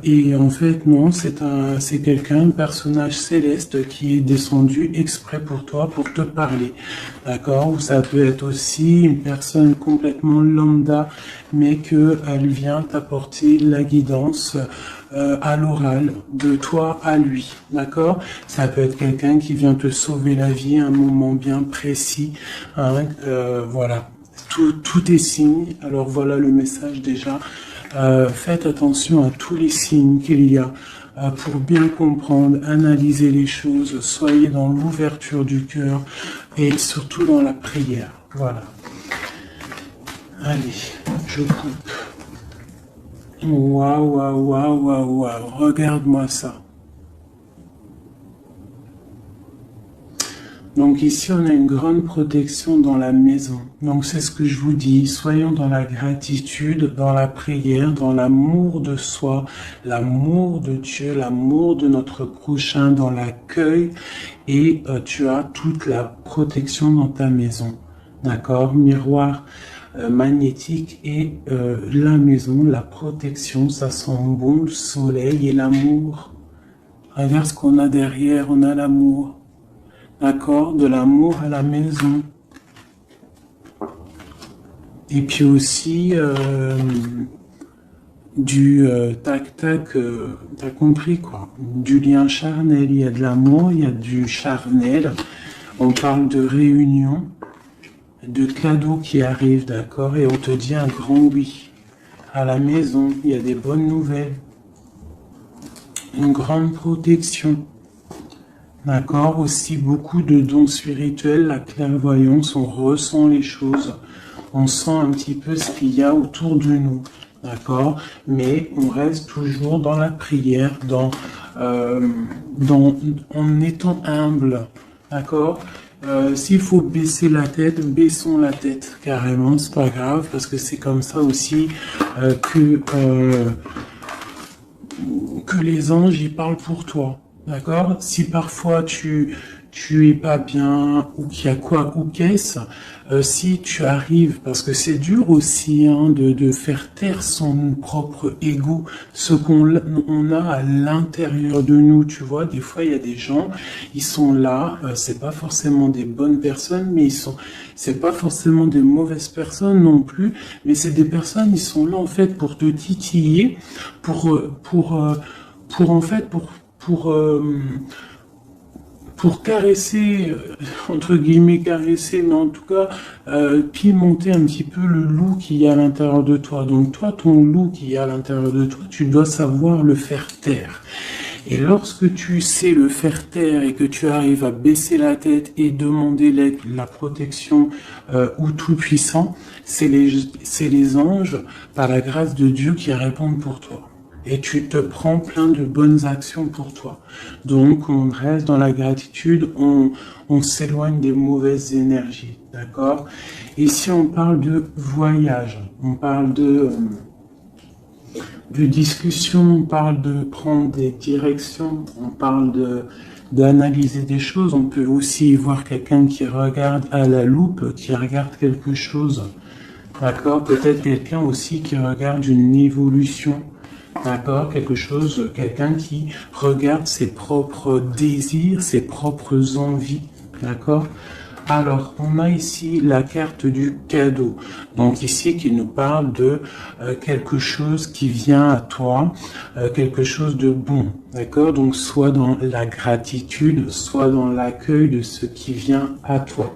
Et en fait, non, c'est quelqu'un, un personnage céleste qui est descendu exprès pour toi, pour te parler. D'accord? Ou ça peut être aussi une personne complètement lambda, mais que elle vient t'apporter la guidance à l'oral, de toi à lui. D'accord? Ça peut être quelqu'un qui vient te sauver la vie à un moment bien précis. Hein, voilà. Tout est signe. Alors voilà le message déjà. Faites attention à tous les signes qu'il y a pour bien comprendre, analyser les choses. Soyez dans l'ouverture du cœur et surtout dans la prière. Voilà. Allez, je coupe. Waouh, waouh, waouh, waouh, waouh. Regarde-moi ça. Donc ici, on a une grande protection dans la maison. Donc c'est ce que je vous dis, soyons dans la gratitude, dans la prière, dans l'amour de soi, l'amour de Dieu, l'amour de notre prochain, dans l'accueil, et tu as toute la protection dans ta maison. D'accord? Miroir magnétique et la maison, la protection, ça sent bon, le soleil et l'amour. Regarde ce qu'on a derrière, on a l'amour. D'accord, de l'amour à la maison. Et puis aussi du tac-tac, t'as compris quoi. Du lien charnel, il y a de l'amour, il y a du charnel. On parle de réunion, de cadeaux qui arrivent, d'accord, et on te dit un grand oui. À la maison, il y a des bonnes nouvelles. Une grande protection. D'accord, aussi beaucoup de dons spirituels, la clairvoyance, on ressent les choses, on sent un petit peu ce qu'il y a autour de nous, d'accord, mais on reste toujours dans la prière, en étant humble, d'accord. S'il faut baisser la tête, baissons la tête carrément, c'est pas grave, parce que c'est comme ça aussi que les anges y parlent pour toi. D'accord? Si parfois tu es pas bien ou qu'il y a quoi ou qu'est-ce, si tu arrives, parce que c'est dur aussi de faire taire son propre ego, ce on a à l'intérieur de nous, tu vois, des fois il y a des gens, ils sont là, c'est pas forcément des bonnes personnes, mais c'est pas forcément des mauvaises personnes non plus, mais c'est des personnes, ils sont là en fait pour te titiller, en fait, pour caresser, entre guillemets caresser, mais en tout cas pimenter un petit peu le loup qui y a à l'intérieur de toi. Donc toi, ton loup qui y a à l'intérieur de toi, tu dois savoir le faire taire. Et lorsque tu sais le faire taire et que tu arrives à baisser la tête et demander l'aide, la protection au Tout-Puissant, c'est les anges, par la grâce de Dieu, qui répondent pour toi. Et tu te prends plein de bonnes actions pour toi. Donc, on reste dans la gratitude, on s'éloigne des mauvaises énergies, d'accord? Ici, on parle de voyage, on parle de discussion, on parle de prendre des directions, on parle d'analyser des choses. On peut aussi voir quelqu'un qui regarde à la loupe, qui regarde quelque chose, d'accord? Peut-être quelqu'un aussi qui regarde une évolution. D'accord, quelqu'un qui regarde ses propres désirs, ses propres envies, d'accord. Alors, on a ici la carte du cadeau. Donc ici, qui nous parle de quelque chose qui vient à toi, quelque chose de bon, d'accord. Donc, soit dans la gratitude, soit dans l'accueil de ce qui vient à toi.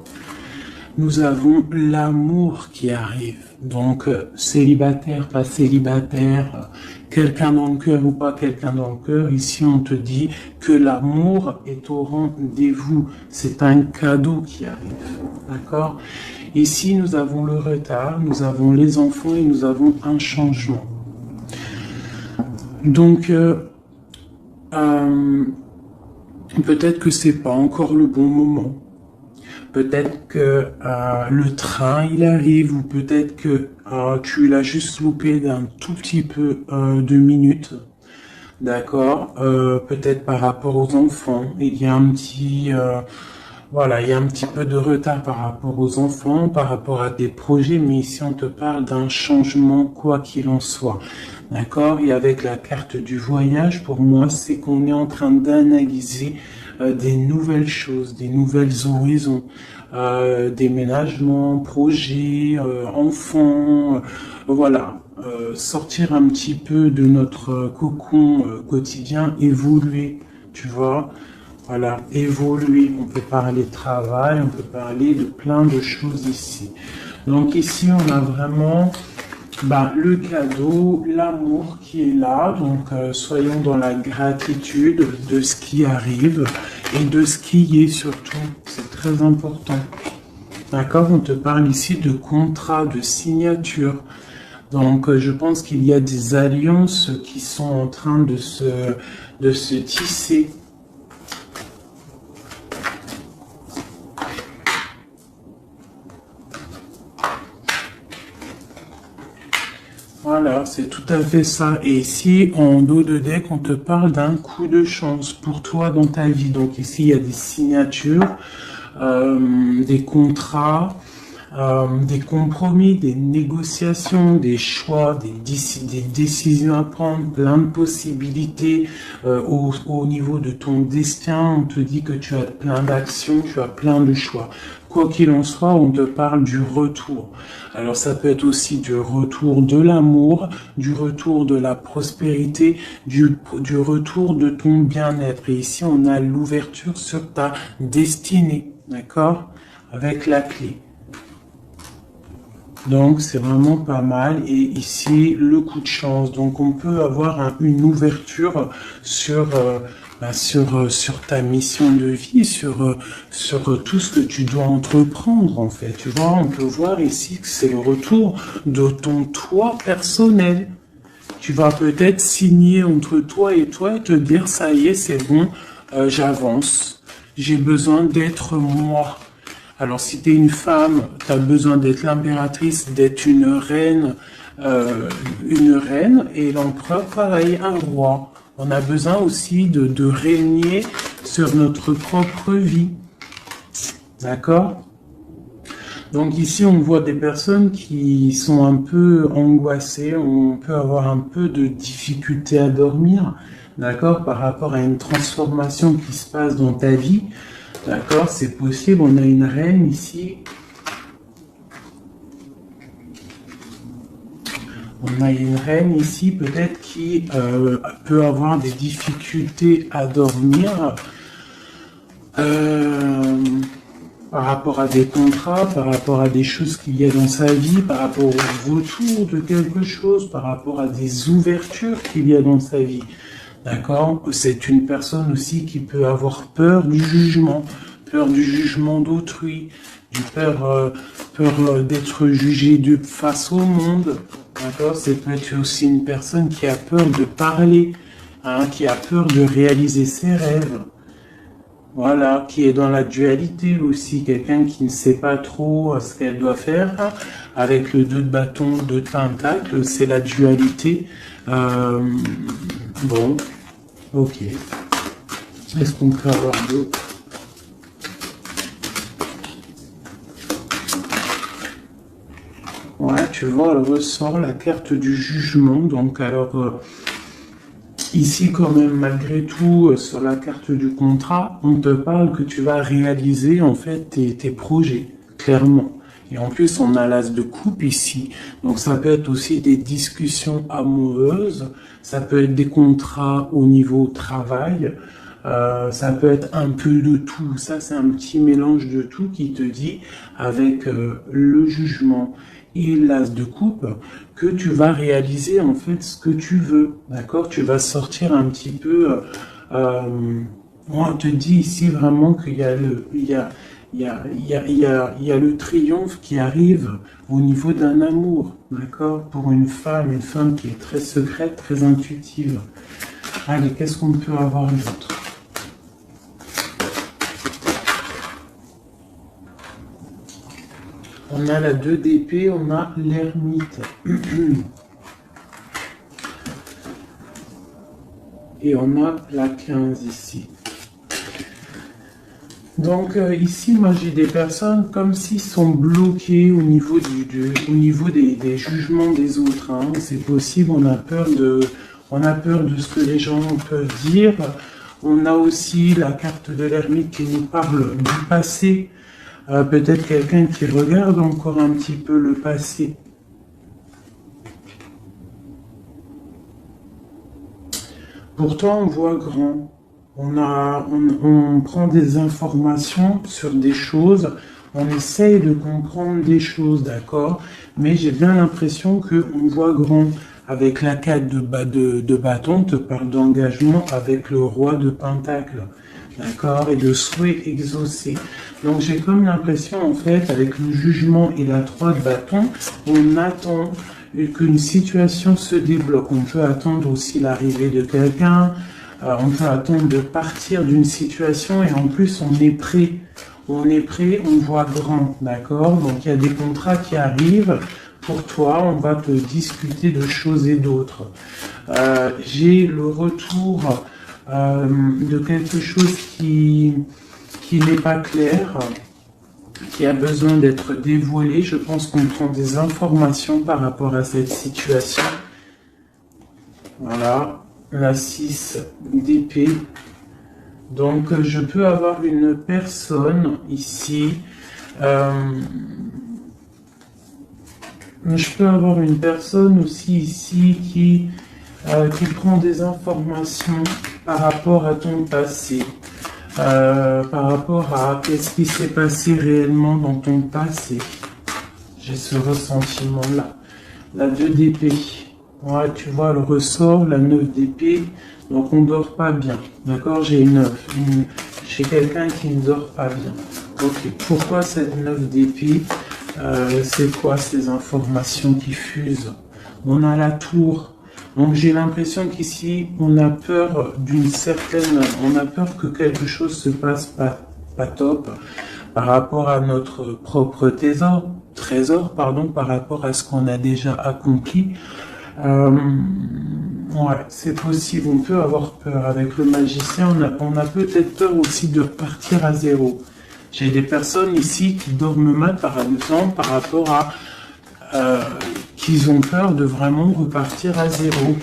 Nous avons l'amour qui arrive. Donc, célibataire, pas célibataire, quelqu'un dans le cœur ou pas quelqu'un dans le cœur, ici on te dit que l'amour est au rendez-vous. C'est un cadeau qui arrive. D'accord? Ici, nous avons le retard, nous avons les enfants et nous avons un changement. Donc, peut-être que c'est pas encore le bon moment. Peut-être que le train il arrive, ou peut-être que tu l'as juste loupé d'un tout petit peu de minutes, d'accord. Peut-être par rapport aux enfants, il y a un petit voilà, il y a un petit peu de retard par rapport aux enfants, par rapport à des projets, mais ici on te parle d'un changement quoi qu'il en soit, D'accord? Et avec la carte du voyage, pour moi, c'est qu'on est en train d'analyser des nouvelles choses, des nouvelles horizons, déménagement, projets, enfants, voilà. Sortir un petit peu de notre cocon quotidien, évoluer, tu vois? Voilà, évoluer. On peut parler de travail, on peut parler de plein de choses ici. Donc ici, on a vraiment le cadeau, l'amour qui est là. Donc soyons dans la gratitude de ce qui arrive et de ce qui est surtout. C'est très important. D'accord? On te parle ici de contrat, de signature. Donc je pense qu'il y a des alliances qui sont en train de se tisser. Voilà, c'est tout à fait ça. Et ici, en dos de deck, on te parle d'un coup de chance pour toi dans ta vie. Donc ici, il y a des signatures, des contrats, des compromis, des négociations, des choix, des décisions à prendre, plein de possibilités au niveau de ton destin. On te dit que tu as plein d'actions, tu as plein de choix. Quoi qu'il en soit, on te parle du retour. Alors ça peut être aussi du retour de l'amour, du retour de la prospérité, du retour de ton bien-être. Et ici, on a l'ouverture sur ta destinée, d'accord? Avec la clé. Donc c'est vraiment pas mal. Et ici, le coup de chance. Donc on peut avoir une ouverture sur sur ta mission de vie, sur tout ce que tu dois entreprendre en fait. Tu vois, on peut voir ici que c'est le retour de ton toi personnel. Tu vas peut-être signer entre toi et te dire ça y est, c'est bon, j'avance. J'ai besoin d'être moi. Alors si tu es une femme, tu as besoin d'être l'impératrice, d'être une reine, et l'empereur, pareil, un roi. On a besoin aussi de régner sur notre propre vie. D'accord? Donc ici, on voit des personnes qui sont un peu angoissées, on peut avoir un peu de difficulté à dormir, d'accord, par rapport à une transformation qui se passe dans ta vie. D'accord, c'est possible, on a une reine ici. On a une reine ici, peut-être qui peut avoir des difficultés à dormir par rapport à des contrats, par rapport à des choses qu'il y a dans sa vie, par rapport au retour de quelque chose, par rapport à des ouvertures qu'il y a dans sa vie. D'accord? C'est une personne aussi qui peut avoir peur du jugement d'autrui, peur d'être jugé face au monde. D'accord? C'est peut-être aussi une personne qui a peur de parler, hein, qui a peur de réaliser ses rêves. Voilà, qui est dans la dualité aussi, quelqu'un qui ne sait pas trop ce qu'elle doit faire. Avec le 2 de bâton, 2 de pentacle, c'est la dualité. Bon, ok. Est-ce qu'on peut avoir d'autres? Ouais, tu vois, elle ressort la carte du jugement. Donc, alors, ici, quand même, malgré tout, sur la carte du contrat, on te parle que tu vas réaliser, en fait, tes projets, clairement. Et en plus, on a l'as de coupe ici. Donc, ça peut être aussi des discussions amoureuses. Ça peut être des contrats au niveau travail. Ça peut être un peu de tout. Ça, c'est un petit mélange de tout qui te dit, avec le jugement et l'as de coupe, que tu vas réaliser en fait ce que tu veux. D'accord? Tu vas sortir un petit peu. Moi, on te dit ici vraiment qu'il y a le triomphe qui arrive au niveau d'un amour, d'accord? Pour une femme qui est très secrète, très intuitive. Allez, qu'est-ce qu'on peut avoir d'autre? On a la 2 d'épée, on a l'ermite. Et on a la 15 ici. Donc ici, moi j'ai des personnes comme s'ils sont bloqués au niveau au niveau des jugements des autres, hein. C'est possible, on a peur de ce que les gens peuvent dire. On a aussi la carte de l'ermite qui nous parle du passé. Peut-être quelqu'un qui regarde encore un petit peu le passé. Pourtant, on voit grand. On prend des informations sur des choses, on essaye de comprendre des choses, d'accord? Mais j'ai bien l'impression qu'on voit grand. Avec la 4 de bâton, on te parle d'engagement avec le roi de pentacle, d'accord? Et de souhait exaucé. Donc j'ai comme l'impression, en fait, avec le jugement et la 3 de bâton, on attend qu'une situation se débloque. On peut attendre aussi l'arrivée de quelqu'un, on peut attendre de partir d'une situation et en plus on est prêt. On est prêt, on voit grand, d'accord? Donc il y a des contrats qui arrivent pour toi, on va te discuter de choses et d'autres. J'ai le retour de quelque chose qui n'est pas clair, qui a besoin d'être dévoilé. Je pense qu'on prend des informations par rapport à cette situation. Voilà, la 6 d'épée. Donc, je peux avoir une personne ici. Je peux avoir une personne aussi ici qui prend des informations par rapport à ton passé. Par rapport à qu'est-ce qui s'est passé réellement dans ton passé. J'ai ce ressentiment-là. La 2 d'épée. Ouais, tu vois le ressort, la 9 d'épée. Donc on dort pas bien. D'accord, j'ai quelqu'un qui ne dort pas bien. Ok, pourquoi cette 9 d'épée? C'est quoi ces informations qui fusent? On a la tour. Donc j'ai l'impression qu'ici, on a peur on a peur que quelque chose se passe pas top par rapport à notre propre trésor, par rapport à ce qu'on a déjà accompli. Ouais, c'est possible, on peut avoir peur. Avec le magicien, on a peut-être peur aussi de repartir à zéro. J'ai des personnes ici qui dorment mal, par exemple, par rapport à qu'ils ont peur de vraiment repartir à zéro.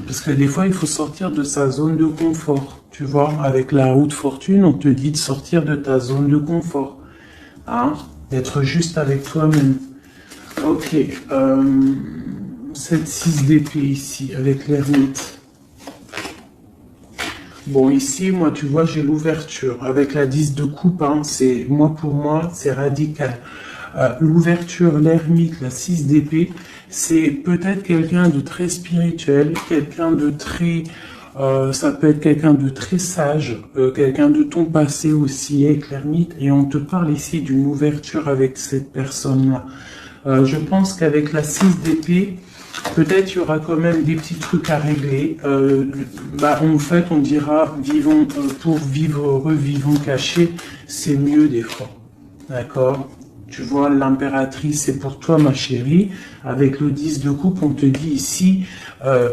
Parce que des fois, il faut sortir de sa zone de confort. Tu vois, avec la roue de fortune, on te dit de sortir de ta zone de confort. Hein? D'être juste avec toi-même. Ok. Cette 6 d'épée ici, avec l'ermite. Bon, ici, moi, tu vois, j'ai l'ouverture. Avec la 10 de coupe, hein, pour moi, c'est radical. L'ouverture, l'ermite, la 6 d'épée, c'est peut-être quelqu'un de très spirituel, quelqu'un de très... ça peut être quelqu'un de très sage, quelqu'un de ton passé aussi avec l'ermite, et on te parle ici d'une ouverture avec cette personne-là. Je pense qu'avec la 6 d'épée, peut-être il y aura quand même des petits trucs à régler. En fait, on dira vivons pour vivre heureux, vivons cachés, c'est mieux des fois. D'accord? Tu vois, l'impératrice, c'est pour toi, ma chérie. Avec le 10 de coupe, on te dit ici,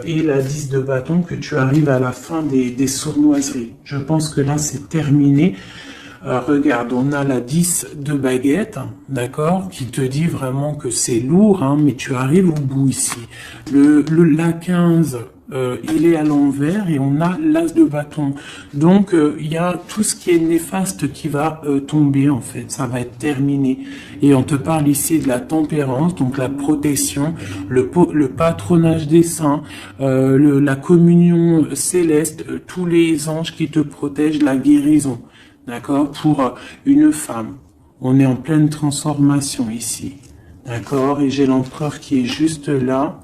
et la 10 de bâton, que tu arrives à la fin des sournoiseries. Je pense que là, c'est terminé. Regarde, on a la 10 de baguette, d'accord, qui te dit vraiment que c'est lourd, hein, mais tu arrives au bout ici. La 15, il est à l'envers et on a l'as de bâton. Donc, il y a tout ce qui est néfaste qui va tomber, en fait. Ça va être terminé. Et on te parle ici de la tempérance, donc la protection, le patronage des saints, la communion céleste, tous les anges qui te protègent, la guérison. D'accord? Pour une femme. On est en pleine transformation ici. D'accord? Et j'ai l'empereur qui est juste là.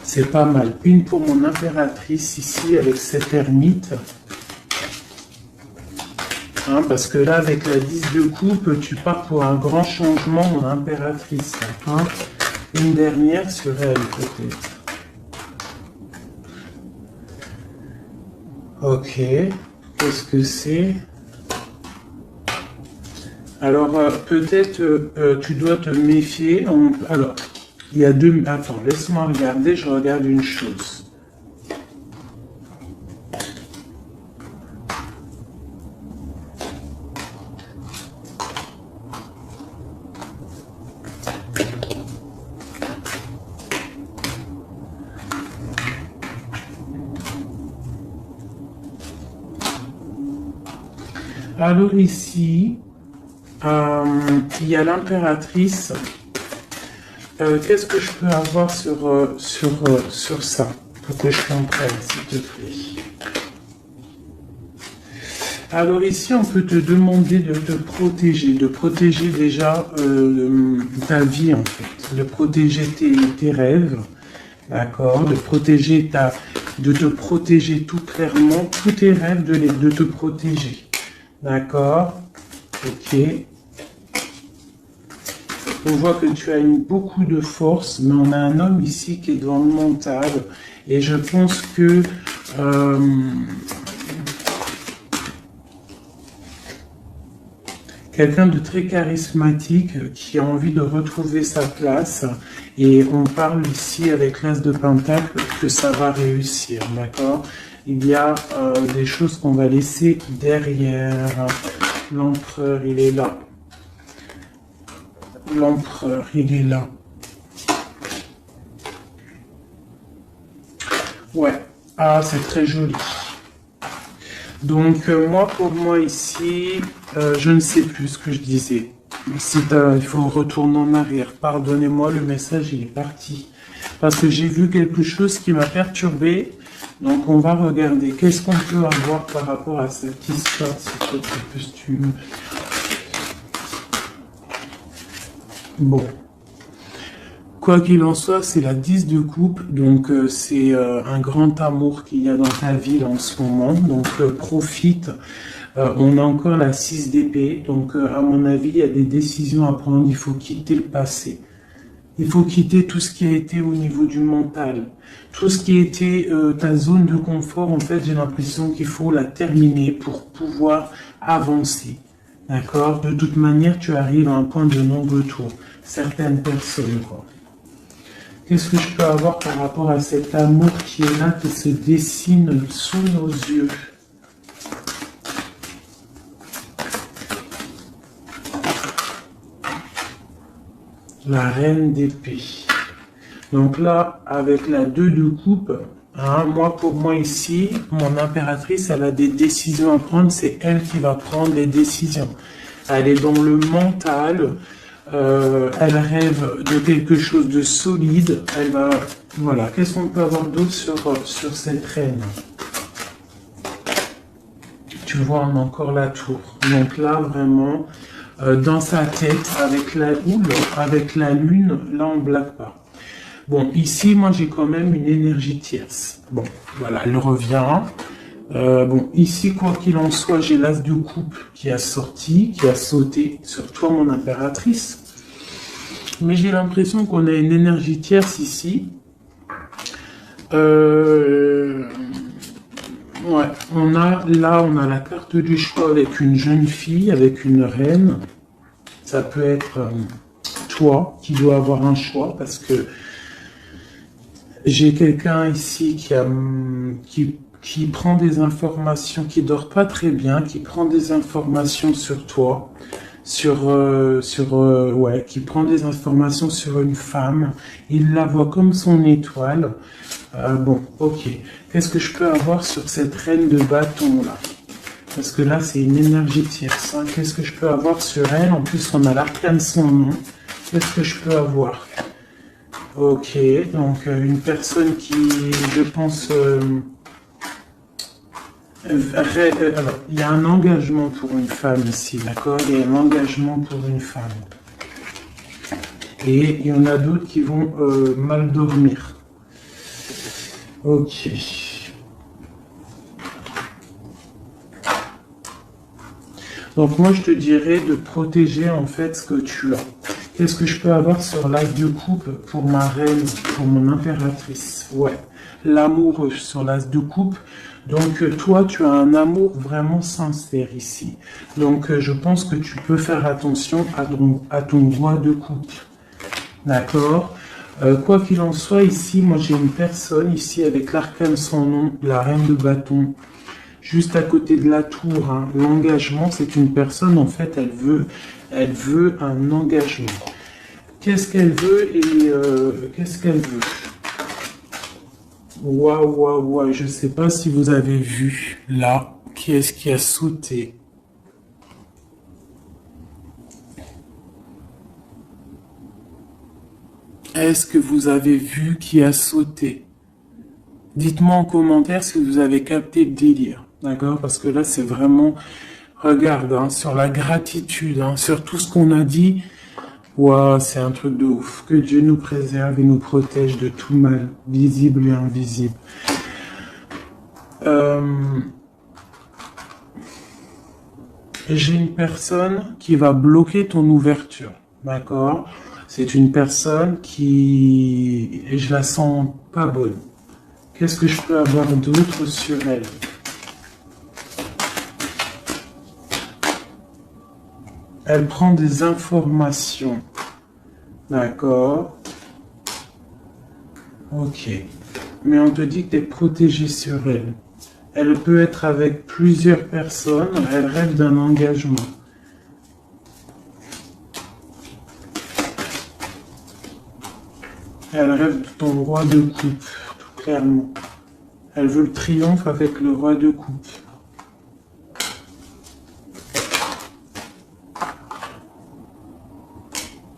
C'est pas mal. Une pour mon impératrice ici avec cette ermite. Hein, parce que là, avec la 10 de coupe, tu pars pour un grand changement, mon impératrice. Hein? Une dernière sur elle, peut-être. Ok, qu'est-ce que c'est? Alors, peut-être tu dois te méfier. Alors, il y a deux... Attends, laisse-moi regarder, je regarde une chose. Alors ici, il y a l'impératrice. Qu'est-ce que je peux avoir sur ça pour que je comprenne, s'il te plaît? Alors ici, on peut te demander de te de protéger déjà ta vie en fait, de protéger tes rêves, d'accord, de te protéger tout clairement, tous tes rêves, de te protéger, d'accord, ok. On voit que tu as beaucoup de force, mais on a un homme ici qui est dans le mental, et je pense que quelqu'un de très charismatique qui a envie de retrouver sa place. Et on parle ici avec l'As de Pentacle que ça va réussir, d'accord? Il y a des choses qu'on va laisser derrière. L'empereur, il est là. L'empereur, il est là. Ouais. Ah, c'est très joli. Donc, pour moi ici, je ne sais plus ce que je disais. Il faut retourner en arrière. Pardonnez-moi, le message il est parti. Parce que j'ai vu quelque chose qui m'a perturbé. Donc, on va regarder. Qu'est-ce qu'on peut avoir par rapport à cette histoire, si tu veux. Bon. Quoi qu'il en soit, c'est la 10 de coupe, donc c'est un grand amour qu'il y a dans ta vie en ce moment, donc profite. On a encore la 6 d'épée, donc à mon avis, il y a des décisions à prendre, il faut quitter le passé. Il faut quitter tout ce qui a été au niveau du mental. Tout ce qui a été ta zone de confort, en fait, j'ai l'impression qu'il faut la terminer pour pouvoir avancer. D'accord? De toute manière, tu arrives à un point de non-retour. Certaines personnes, quoi. Qu'est-ce que je peux avoir par rapport à cet amour qui est là, qui se dessine sous nos yeux? La reine d'épée. Donc là, avec la 2 de coupe, hein, pour moi ici, mon impératrice, elle a des décisions à prendre. C'est elle qui va prendre les décisions. Elle est dans le mental. Elle rêve de quelque chose de solide. Elle va... Voilà. Qu'est-ce qu'on peut avoir d'autre sur cette reine? Tu vois, on a encore la tour. Donc là, vraiment, dans sa tête, avec la houle, avec la lune, là, on ne blague pas. Bon, ici, moi, j'ai quand même une énergie tierce. Bon, voilà, elle revient. Bon, ici, quoi qu'il en soit, j'ai l'as de coupe qui a sorti, qui a sauté sur toi, mon impératrice. Mais j'ai l'impression qu'on a une énergie tierce ici. Ouais, on a la carte du choix avec une jeune fille, avec une reine. Ça peut être toi qui dois avoir un choix parce que j'ai quelqu'un ici qui prend des informations, qui dort pas très bien, qui prend des informations sur toi, qui prend des informations sur une femme. Il la voit comme son étoile. Bon, ok. Qu'est-ce que je peux avoir sur cette reine de bâton là? Parce que là, c'est une énergie tierce. Hein. Qu'est-ce que je peux avoir sur elle? En plus, on a l'arcane son nom. Qu'est-ce que je peux avoir? Ok, donc une personne qui, je pense... alors, il y a un engagement pour une femme ici, d'accord? Il y a un engagement pour une femme. Et il y en a d'autres qui vont mal dormir. Ok. Donc moi, je te dirais de protéger en fait ce que tu as. Qu'est-ce que je peux avoir sur l'as de coupe pour ma reine, pour mon impératrice? Ouais, l'amour sur l'as de coupe. Donc toi, tu as un amour vraiment sincère ici. Donc je pense que tu peux faire attention à ton roi de coupe. D'accord? Quoi qu'il en soit, ici, moi j'ai une personne ici avec l'arcane sans nom, la reine de bâton. Juste à côté de la tour, hein. L'engagement, c'est une personne, en fait, elle veut un engagement. Qu'est-ce qu'elle veut et qu'est-ce qu'elle veut? Waouh, je ne sais pas si vous avez vu, là, qui est-ce qui a sauté? Est-ce que vous avez vu qui a sauté? Dites-moi en commentaire si vous avez capté le délire, d'accord? Parce que là, c'est vraiment, regarde, hein, sur la gratitude, hein, sur tout ce qu'on a dit. Waouh, c'est un truc de ouf. Que Dieu nous préserve et nous protège de tout mal, visible et invisible. J'ai une personne qui va bloquer ton ouverture, d'accord? C'est une personne qui... Et je la sens pas bonne. Qu'est-ce que je peux avoir d'autre sur elle? Elle prend des informations. D'accord. Ok. Mais on te dit que tu es protégé sur elle. Elle peut être avec plusieurs personnes. Elle rêve d'un engagement. Elle rêve de ton roi de coupe, tout clairement. Elle veut le triomphe avec le roi de coupe.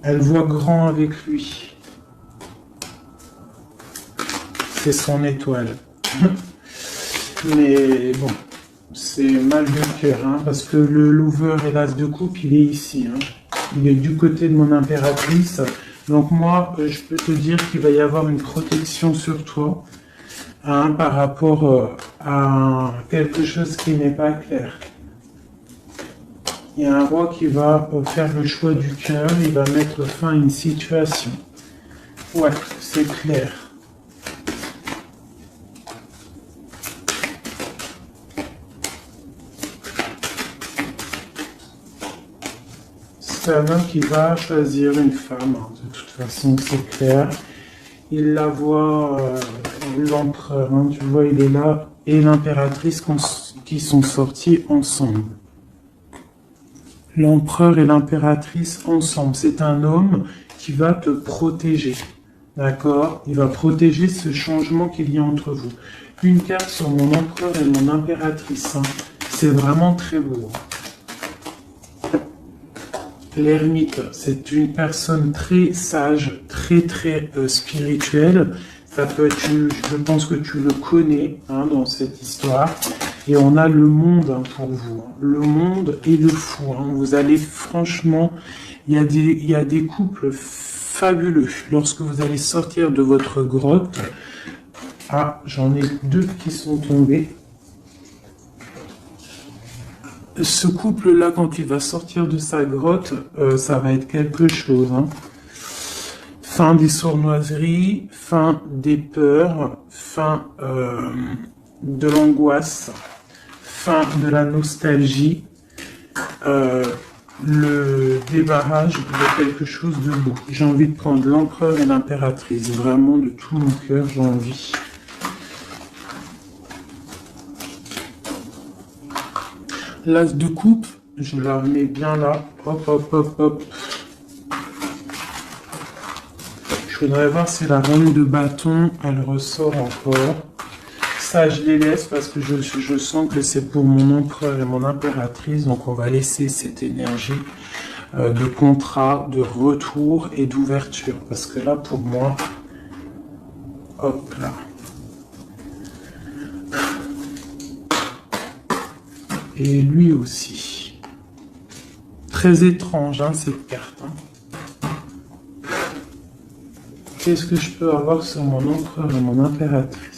Elle voit grand avec lui. C'est son étoile. Mais bon, c'est mal de cœur, hein, parce que le lover et l'as de coupe, il est ici. Hein. Il est du côté de mon impératrice. Donc moi, je peux te dire qu'il va y avoir une protection sur toi, hein, par rapport à quelque chose qui n'est pas clair. Il y a un roi qui va faire le choix du cœur, il va mettre fin à une situation. Ouais, c'est clair. C'est un homme qui va choisir une femme, hein. De toute façon, c'est clair. Il la voit, l'empereur, hein, tu vois, il est là, et l'impératrice qui sont sortis ensemble. L'empereur et l'impératrice ensemble. C'est un homme qui va te protéger. D'accord? Il va protéger ce changement qu'il y a entre vous. Une carte sur mon empereur et mon impératrice. Hein. C'est vraiment très beau. L'ermite, c'est une personne très sage, très spirituelle. Ça peut être, je pense que tu le connais, hein, dans cette histoire. Et on a le monde, hein, pour vous. Le monde et le fou. Hein. Vous allez franchement, il y a des couples fabuleux. Lorsque vous allez sortir de votre grotte, ah, j'en ai 2 qui sont tombés. Ce couple-là, quand il va sortir de sa grotte, ça va être quelque chose. Hein. Fin des sournoiseries, fin des peurs, fin de l'angoisse, fin de la nostalgie, le débarrage de quelque chose de beau. J'ai envie de prendre l'empereur et l'impératrice. Vraiment, de tout mon cœur, j'ai envie. L'as de coupe, je la remets bien là. Hop, hop, hop, hop. Je voudrais voir si la reine de bâton, elle ressort encore. Ça, je les laisse parce que je sens que c'est pour mon empereur et mon impératrice. Donc, on va laisser cette énergie de contrat, de retour et d'ouverture. Parce que là, pour moi, hop là. Et lui aussi. Très étrange, hein, cette carte. Hein. Qu'est-ce que je peux avoir sur mon empereur et mon impératrice?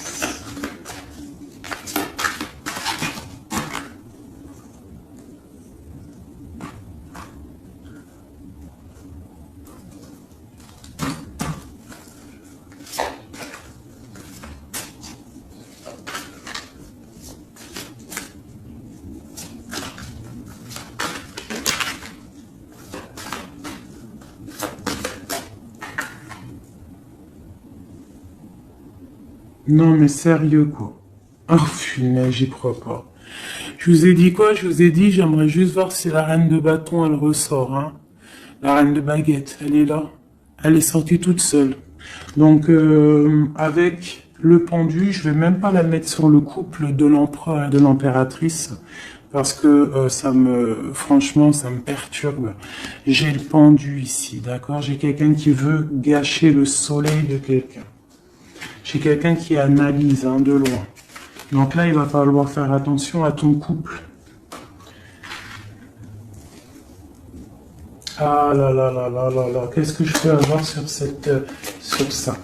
Non mais sérieux quoi. Oh punaise, j'y crois pas. Je vous ai dit quoi? Je vous ai dit, j'aimerais juste voir si la reine de bâton elle ressort. Hein. La reine de baguette, elle est là. Elle est sortie toute seule. Donc avec Le pendu, je vais même pas la mettre sur le couple de l'empereur et de l'impératrice parce que franchement, ça me perturbe. J'ai le pendu ici, d'accord? J'ai quelqu'un qui veut gâcher le soleil de quelqu'un. J'ai quelqu'un qui analyse de loin. Donc là, il va falloir faire attention à ton couple. Ah là là là là là là, qu'est-ce que je peux avoir sur sur ça?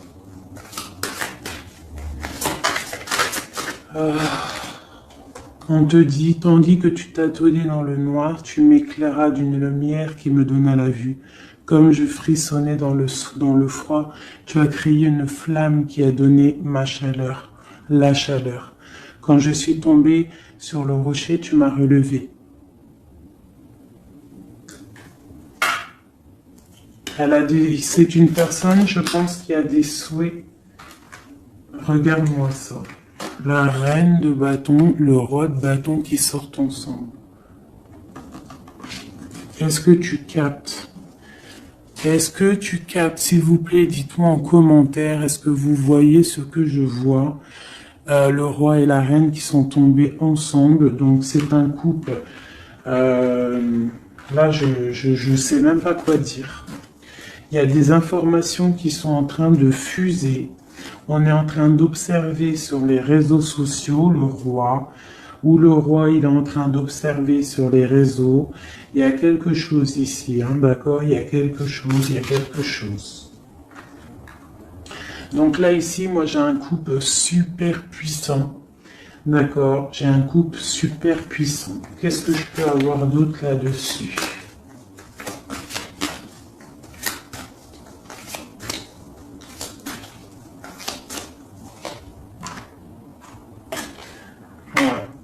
On te dit, tandis que tu tâtonnais dans le noir, tu m'éclairas d'une lumière qui me donna la vue. Comme je frissonnais dans le froid, tu as créé une flamme qui a donné ma chaleur, la chaleur. Quand je suis tombé sur le rocher, tu m'as relevé. C'est une personne, je pense, qui a des souhaits. Regarde-moi ça. La reine de bâton, le roi de bâton qui sortent ensemble. Est-ce que tu captes? Est-ce que tu captes? S'il vous plaît, dites-moi en commentaire, est-ce que vous voyez ce que je vois? Le roi et la reine qui sont tombés ensemble, donc c'est un couple. Là, je sais même pas quoi dire. Il y a des informations qui sont en train de fuser. On est en train d'observer sur les réseaux sociaux le roi, ou le roi il est en train d'observer sur les réseaux. Il y a quelque chose ici, d'accord? Il y a quelque chose. Donc là ici, moi j'ai un couple super puissant. D'accord? J'ai un couple super puissant. Qu'est-ce que je peux avoir d'autre là-dessus?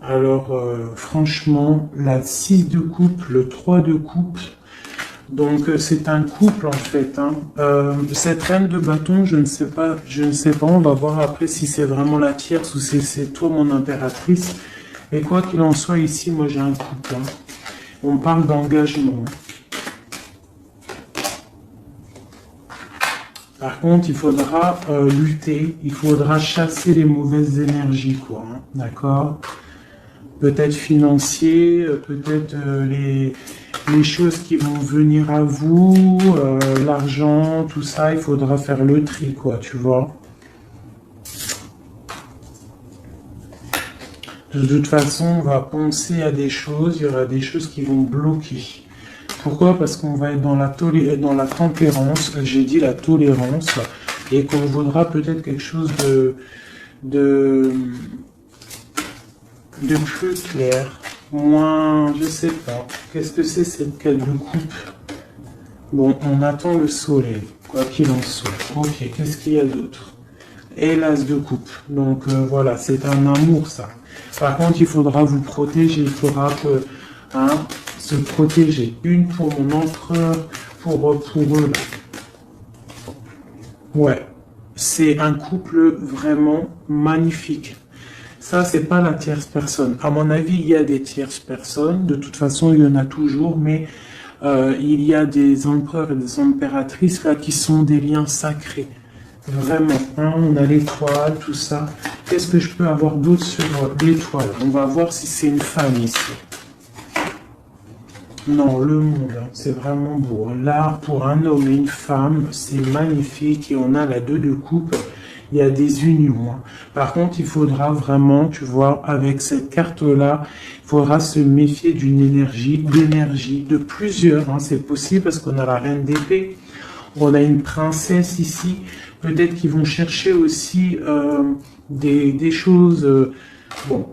Alors, franchement, la 6 de coupe, le 3 de coupe, donc c'est un couple en fait. Cette reine de bâton, je ne sais pas, on va voir après si c'est vraiment la tierce ou si c'est toi mon impératrice. Et quoi qu'il en soit, ici, moi j'ai un couple. On parle d'engagement. Par contre, il faudra lutter, il faudra chasser les mauvaises énergies, quoi. D'accord? Peut-être financier, peut-être les choses qui vont venir à vous, l'argent, tout ça, il faudra faire le tri, quoi, tu vois. De toute façon, on va penser à des choses, il y aura des choses qui vont bloquer. Pourquoi? Parce qu'on va être dans la tempérance, j'ai dit la tolérance, et qu'on voudra peut-être quelque chose de plus clair, moins, je sais pas. Qu'est-ce que c'est cette quête de coupe? Bon, on attend le soleil, quoi qu'il en soit. Ok, qu'est-ce qu'il y a d'autre? Et l'as de coupe. Donc voilà, c'est un amour ça. Par contre, il faudra vous protéger, il faudra que, se protéger. Une pour mon empereur, pour eux là. Ouais, c'est un couple vraiment magnifique. Ça, c'est pas la tierce personne. À mon avis, il y a des tierces personnes. De toute façon, il y en a toujours, mais il y a des empereurs et des impératrices là qui sont des liens sacrés. Vraiment. On a l'étoile, tout ça. Qu'est-ce que je peux avoir d'autre sur l'étoile? On va voir si c'est une femme ici. Non, le monde, c'est vraiment beau. Là, pour un homme et une femme, c'est magnifique. Et on a la 2 de coupe. Il y a des unions. Par contre, il faudra vraiment, tu vois, avec cette carte-là, il faudra se méfier d'énergie, de plusieurs. C'est possible parce qu'on a la reine d'épée, on a une princesse ici. Peut-être qu'ils vont chercher aussi des choses. Bon.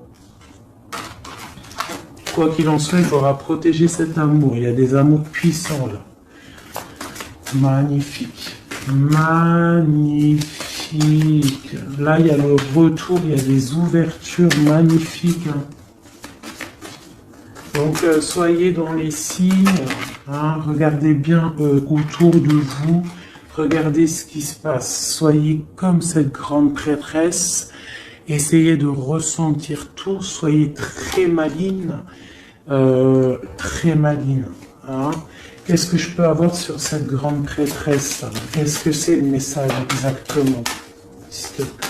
Quoi qu'il en soit, il faudra protéger cet amour. Il y a des amours puissants là. Magnifique. Magnifique. Là, il y a le retour, il y a des ouvertures magnifiques. Donc, soyez dans les signes. Regardez bien autour de vous. Regardez ce qui se passe. Soyez comme cette grande prêtresse. Essayez de ressentir tout. Soyez très maligne. Très maligne. Qu'est-ce que je peux avoir sur cette grande prêtresse? Qu'est-ce que c'est le message exactement? S'il te plaît.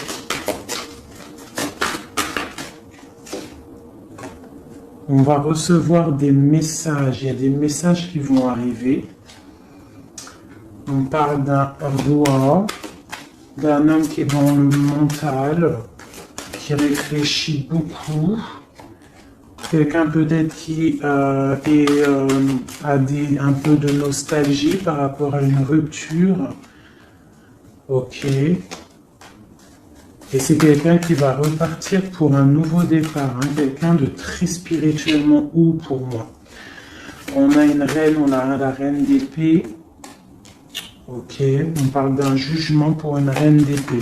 On va recevoir des messages. Il y a des messages qui vont arriver. On parle d'un roi, d'un homme qui est dans le mental, qui réfléchit beaucoup. Quelqu'un peut-être qui a un peu de nostalgie par rapport à une rupture. Ok. Et c'est quelqu'un qui va repartir pour un nouveau départ, hein, quelqu'un de très spirituellement haut pour moi. On a une reine, on a la reine d'épée. Ok, on parle d'un jugement pour une reine d'épée.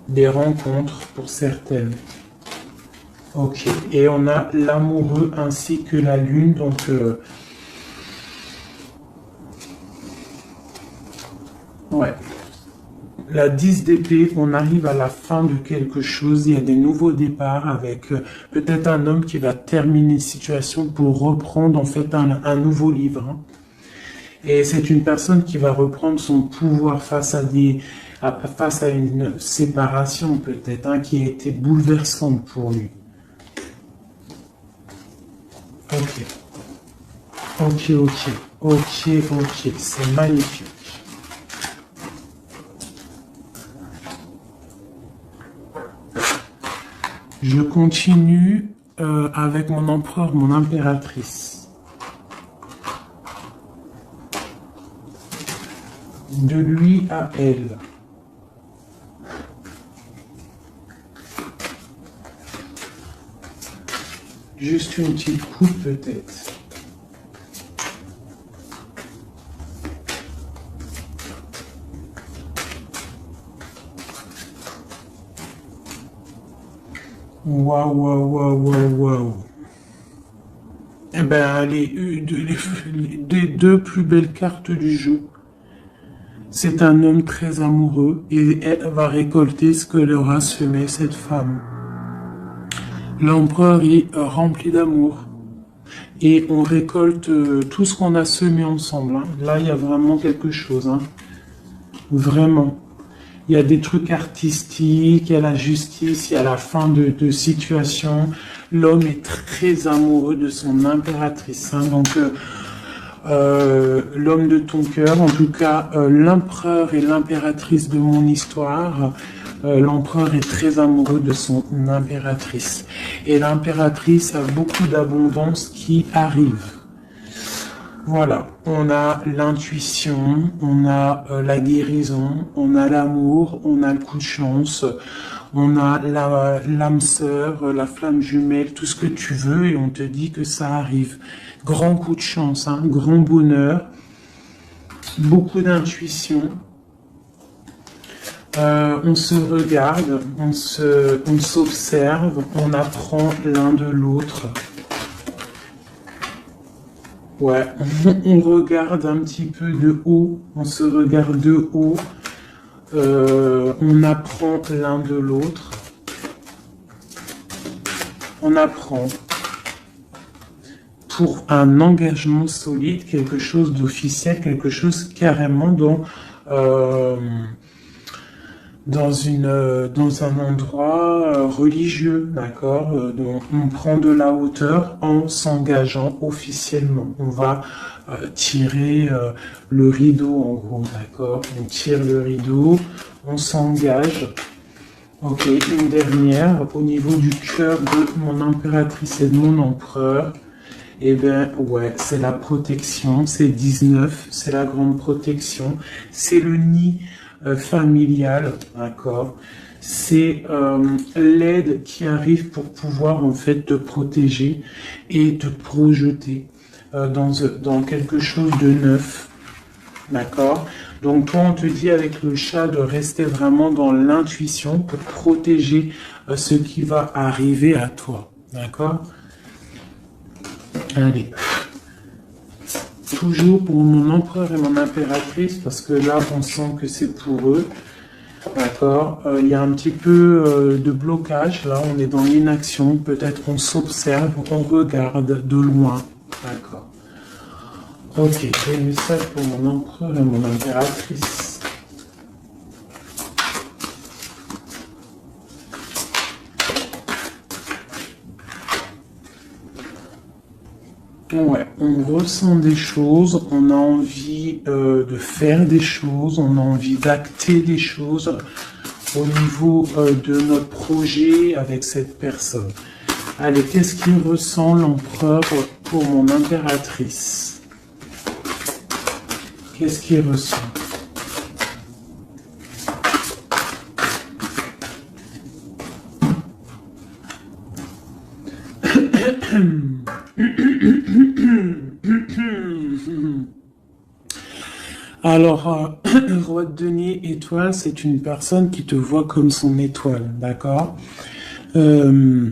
Des rencontres pour certaines. Ok, et on a l'amoureux ainsi que la lune, donc... ouais. La 10 d'épée, on arrive à la fin de quelque chose, il y a des nouveaux départs avec peut-être un homme qui va terminer une situation pour reprendre en fait un nouveau livre. Hein. Et c'est une personne qui va reprendre son pouvoir face à une séparation peut-être, hein, qui a été bouleversante pour lui. Ok. Ok, ok. Ok, ok. C'est magnifique. Je continue avec mon empereur, mon impératrice. De lui à elle. Juste une petite coupe peut-être. Waouh, waouh, waouh, waouh, waouh. Eh ben, les deux plus belles cartes du jeu. C'est un homme très amoureux et elle va récolter ce que leur a semé cette femme. L'empereur est rempli d'amour et on récolte tout ce qu'on a semé ensemble. Hein. Là, il y a vraiment quelque chose. Hein. Vraiment. Il y a des trucs artistiques, il y a la justice, il y a la fin de situation. L'homme est très amoureux de son impératrice. Hein. Donc, l'homme de ton cœur, en tout cas, l'empereur et l'impératrice de mon histoire. L'empereur est très amoureux de son impératrice. Et l'impératrice a beaucoup d'abondance qui arrive. Voilà, on a l'intuition, on a la guérison, on a l'amour, on a le coup de chance, on a l'âme sœur, la flamme jumelle, tout ce que tu veux et on te dit que ça arrive. Grand coup de chance, hein, grand bonheur, beaucoup d'intuition. On se regarde, on s'observe, on apprend l'un de l'autre. Ouais, on regarde un petit peu de haut, on se regarde de haut, on apprend l'un de l'autre, on apprend pour un engagement solide, quelque chose d'officiel, quelque chose carrément dans un endroit religieux, d'accord, donc on prend de la hauteur en s'engageant officiellement. On va tirer le rideau en gros, d'accord. On tire le rideau, on s'engage. Ok, une dernière au niveau du cœur de mon impératrice et de mon empereur. Eh bien, ouais, c'est la protection, c'est 19, c'est la grande protection, c'est le nid familial, d'accord. C'est l'aide qui arrive pour pouvoir en fait te protéger et te projeter dans quelque chose de neuf, d'accord. Donc toi, on te dit avec le chat de rester vraiment dans l'intuition pour protéger ce qui va arriver à toi, d'accord. Allez. Toujours pour mon empereur et mon impératrice, parce que là, on sent que c'est pour eux. D'accord. Il y a un petit peu de blocage. Là, on est dans l'inaction. Peut-être on s'observe, on regarde de loin. D'accord. Ok, j'ai le message pour mon empereur et mon impératrice. Ouais, on ressent des choses, on a envie de faire des choses, on a envie d'acter des choses au niveau de notre projet avec cette personne. Allez, qu'est-ce qu'il ressent l'empereur pour mon impératrice? Qu'est-ce qu'il ressent? Alors, roi de denier étoile, c'est une personne qui te voit comme son étoile, d'accord? Euh,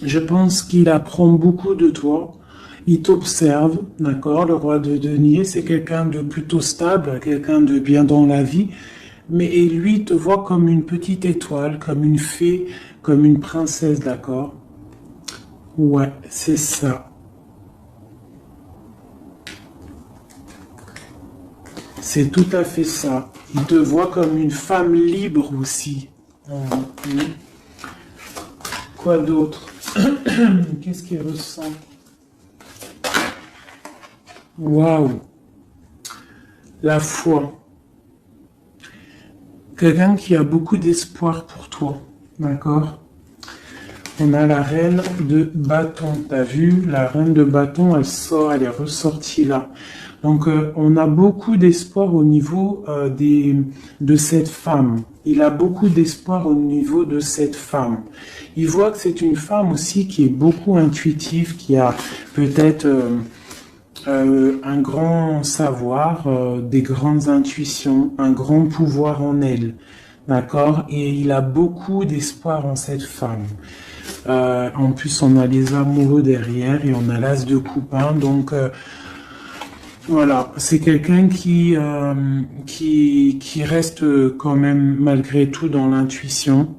je pense qu'il apprend beaucoup de toi. Il t'observe, d'accord? Le roi de denier, c'est quelqu'un de plutôt stable, quelqu'un de bien dans la vie. Mais et lui te voit comme une petite étoile, comme une fée, comme une princesse, d'accord? Ouais, c'est ça. C'est tout à fait ça. Il te voit comme une femme libre aussi. Mhm. Quoi d'autre? Qu'est-ce qu'il ressent? Waouh! La foi. Quelqu'un qui a beaucoup d'espoir pour toi. D'accord? On a la reine de bâton. T'as vu? La reine de bâton, elle sort, elle est ressortie là. Donc, on a beaucoup d'espoir au niveau de cette femme. Il a beaucoup d'espoir au niveau de cette femme. Il voit que c'est une femme aussi qui est beaucoup intuitive, qui a peut-être un grand savoir, des grandes intuitions, un grand pouvoir en elle. D'accord? Et il a beaucoup d'espoir en cette femme. En plus, on a les amoureux derrière et on a l'as de coupe. Donc, voilà, c'est quelqu'un qui reste quand même malgré tout dans l'intuition,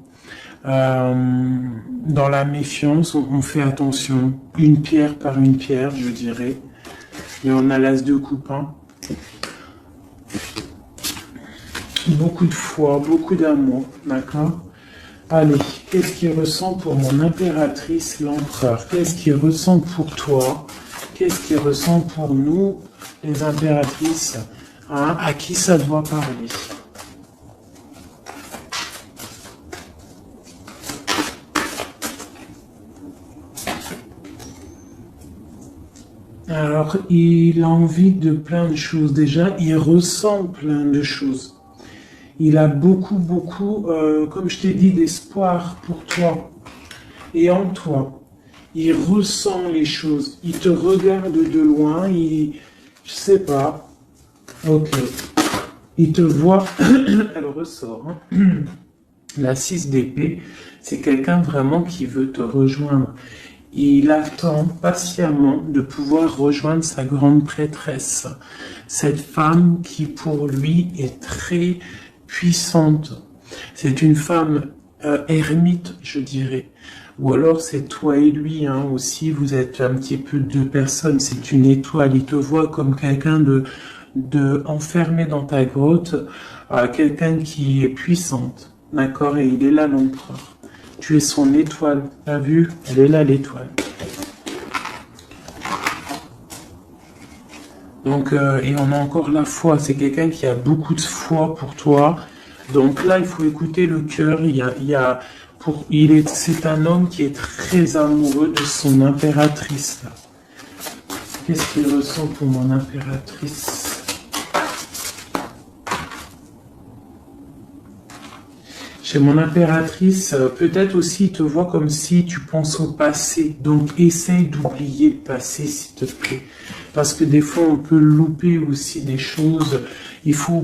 dans la méfiance. On fait attention, une pierre par une pierre, je dirais. Mais on a l'as de coupe. Beaucoup de foi, beaucoup d'amour, d'accord? Allez, qu'est-ce qu'il ressent pour mon impératrice, l'empereur? Qu'est-ce qu'il ressent pour toi? Qu'est-ce qu'il ressent pour nous, les impératrices? À qui ça doit parler? Alors, il a envie de plein de choses. Déjà, il ressent plein de choses. Il a beaucoup, comme je t'ai dit, d'espoir pour toi et en toi. Il ressent les choses. Il te regarde de loin. Je sais pas. Ok. Il te voit. Elle ressort. La 6 d'épée, c'est quelqu'un vraiment qui veut te rejoindre. Il attend patiemment de pouvoir rejoindre sa grande prêtresse. Cette femme qui pour lui est très puissante. C'est une femme ermite, je dirais. Ou alors c'est toi et lui aussi, vous êtes un petit peu deux personnes, c'est une étoile. Il te voit comme quelqu'un de enfermé dans ta grotte, quelqu'un qui est puissante. D'accord? Et il est là l'empereur. Tu es son étoile. T'as vu? Elle est là l'étoile. Donc, et on a encore la foi. C'est quelqu'un qui a beaucoup de foi pour toi. Donc là, il faut écouter le cœur. C'est un homme qui est très amoureux de son impératrice. Qu'est-ce qu'il ressent pour mon impératrice? Chez mon impératrice, peut-être aussi il te voit comme si tu penses au passé. Donc essaye d'oublier le passé, s'il te plaît. Parce que des fois on peut louper aussi des choses. Il faut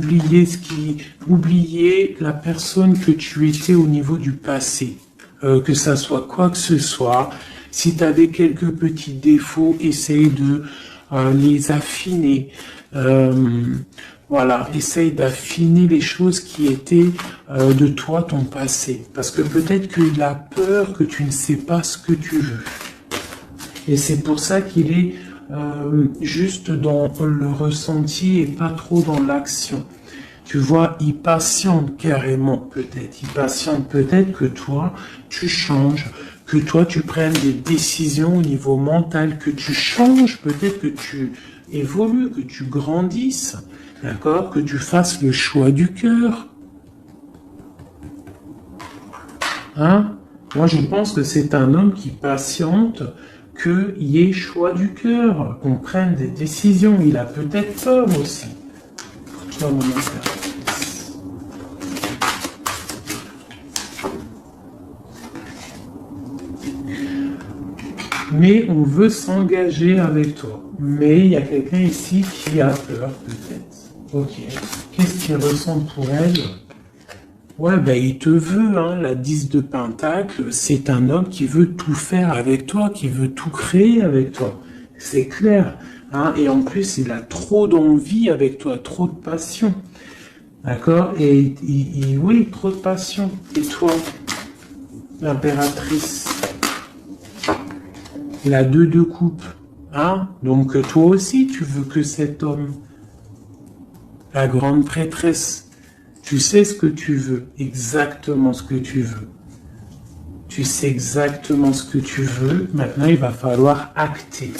oublier la personne que tu étais au niveau du passé. Que ça soit quoi que ce soit. Si tu avais quelques petits défauts, essaye de les affiner. Voilà, essaye d'affiner les choses qui étaient de toi, ton passé. Parce que peut-être qu'il a peur que tu ne sais pas ce que tu veux. Et c'est pour ça qu'il est juste dans le ressenti et pas trop dans l'action. Tu vois, il patiente carrément peut-être. Il patiente peut-être que toi, tu changes, que toi tu prennes des décisions au niveau mental, que tu changes, peut-être que tu évolues, que tu grandisses, d'accord, que tu fasses le choix du cœur. Hein? Moi je pense que c'est un homme qui patiente, qu'il y ait choix du cœur, qu'on prenne des décisions. Il a peut-être peur aussi. Toi, mon impératrice. Mais on veut s'engager avec toi. Mais il y a quelqu'un ici qui a peur, peut-être. Ok. Qu'est-ce qu'il ressent pour elle? Ouais, ben il te veut, hein. La 10 de Pentacle, c'est un homme qui veut tout faire avec toi, qui veut tout créer avec toi. C'est clair. Hein. Et en plus, il a trop d'envie avec toi, trop de passion. D'accord? Et oui, trop de passion. Et toi, l'impératrice? La 2 de coupe. Hein? Donc toi aussi, tu veux que cet homme, la grande prêtresse, tu sais ce que tu veux, exactement ce que tu veux. Tu sais exactement ce que tu veux. Maintenant, il va falloir acter.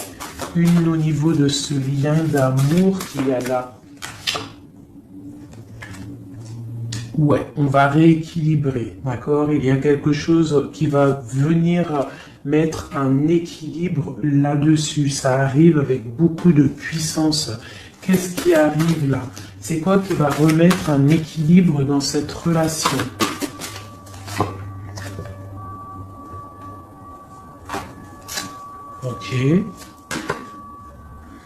Une au niveau de ce lien d'amour qu'il y a là. Ouais, on va rééquilibrer, d'accord? Il y a quelque chose qui va venir mettre un équilibre là-dessus. Ça arrive avec beaucoup de puissance. Qu'est-ce qui arrive là? C'est quoi qui va remettre un équilibre dans cette relation? Ok.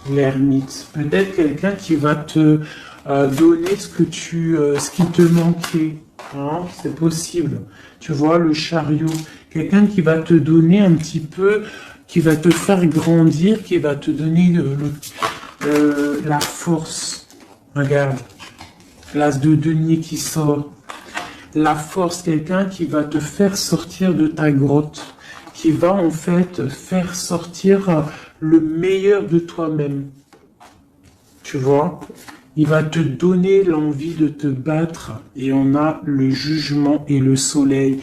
L'ermite. Peut-être quelqu'un qui va te donner ce qui te manquait. Hein? C'est possible. Tu vois, le chariot. Quelqu'un qui va te donner un petit peu, qui va te faire grandir, qui va te donner la force. Regarde, l'as de denier qui sort. La force, quelqu'un qui va te faire sortir de ta grotte, qui va en fait faire sortir le meilleur de toi-même. Tu vois? Il va te donner l'envie de te battre et on a le jugement et le soleil.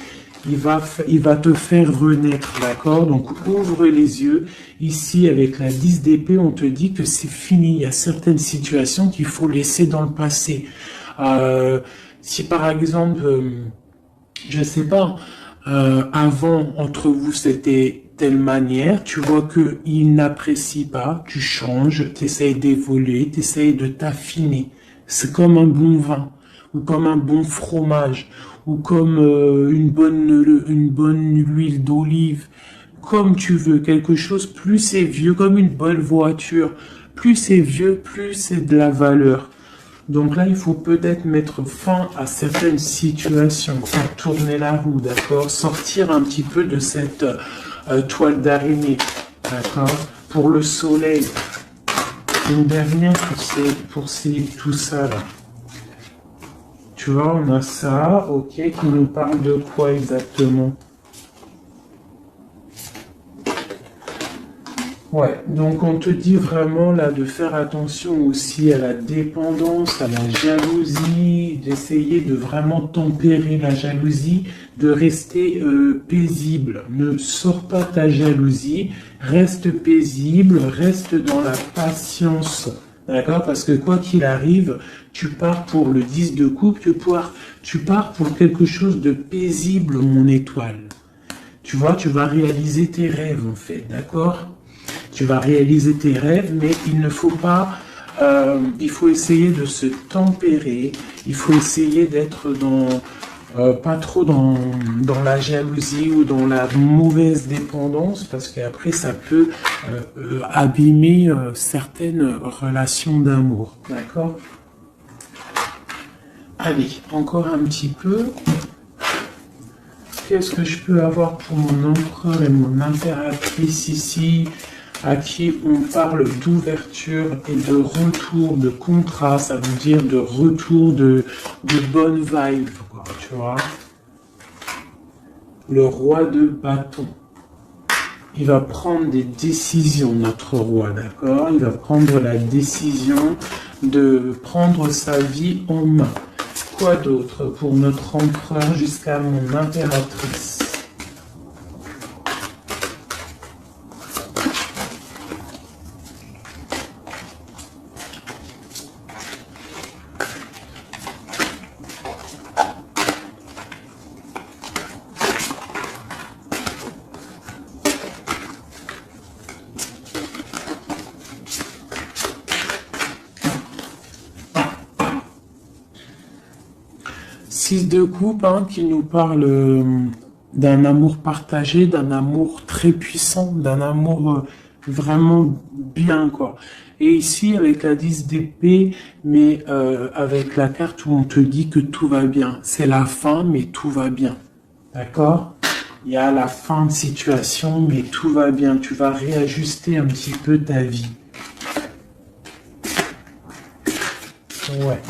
Il va te faire renaître, d'accord? Donc ouvre les yeux. Ici, avec la 10 d'épée, on te dit que c'est fini. Il y a certaines situations qu'il faut laisser dans le passé. Si par exemple, je sais pas, avant, entre vous, c'était telle manière, tu vois que il n'apprécie pas, tu changes, tu essayes d'évoluer, tu essayes de t'affiner. C'est comme un bon vin, ou comme un bon fromage, ou comme une bonne huile d'olive, comme tu veux, quelque chose, plus c'est vieux, comme une bonne voiture, plus c'est vieux, plus c'est de la valeur. Donc là, il faut peut-être mettre fin à certaines situations, faire tourner la roue, d'accord? Sortir un petit peu de cette toile d'araignée, d'accord? Pour le soleil. Une dernière pour tout ça là. Tu vois, on a ça, ok, qui nous parle de quoi exactement? Ouais, donc on te dit vraiment là de faire attention aussi à la dépendance, à la jalousie, d'essayer de vraiment tempérer la jalousie, de rester paisible. Ne sors pas ta jalousie, reste paisible, reste dans la patience. D'accord? Parce que quoi qu'il arrive, tu pars pour le 10 de coupe, tu pars pour quelque chose de paisible, mon étoile. Tu vois, tu vas réaliser tes rêves en fait, d'accord? Tu vas réaliser tes rêves, mais il ne faut pas, il faut essayer de se tempérer, il faut essayer d'être pas trop dans la jalousie ou dans la mauvaise dépendance, parce qu'après ça peut abîmer certaines relations d'amour, d'accord? Allez, encore un petit peu. Qu'est-ce que je peux avoir pour mon empereur et mon impératrice ici, à qui on parle d'ouverture et de retour, de contrat, ça veut dire de retour de bonne vibe, quoi, tu vois. Le roi de bâton. Il va prendre des décisions, notre roi, d'accord? Il va prendre la décision de prendre sa vie en main. Quoi d'autre pour notre empereur jusqu'à mon impératrice? 6 de coupe hein, qui nous parle d'un amour partagé, d'un amour très puissant, d'un amour vraiment bien, quoi. Et ici, avec la 10 d'épée, mais avec la carte où on te dit que tout va bien. C'est la fin, mais tout va bien. D'accord? Il y a la fin de situation, mais tout va bien. Tu vas réajuster un petit peu ta vie. Ouais.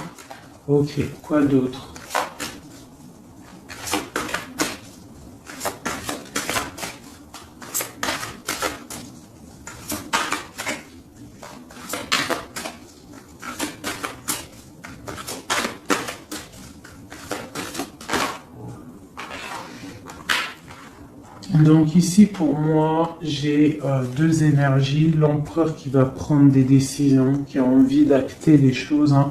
Ok, quoi d'autre? Donc ici, pour moi, j'ai deux énergies. L'empereur qui va prendre des décisions, qui a envie d'acter les choses, hein.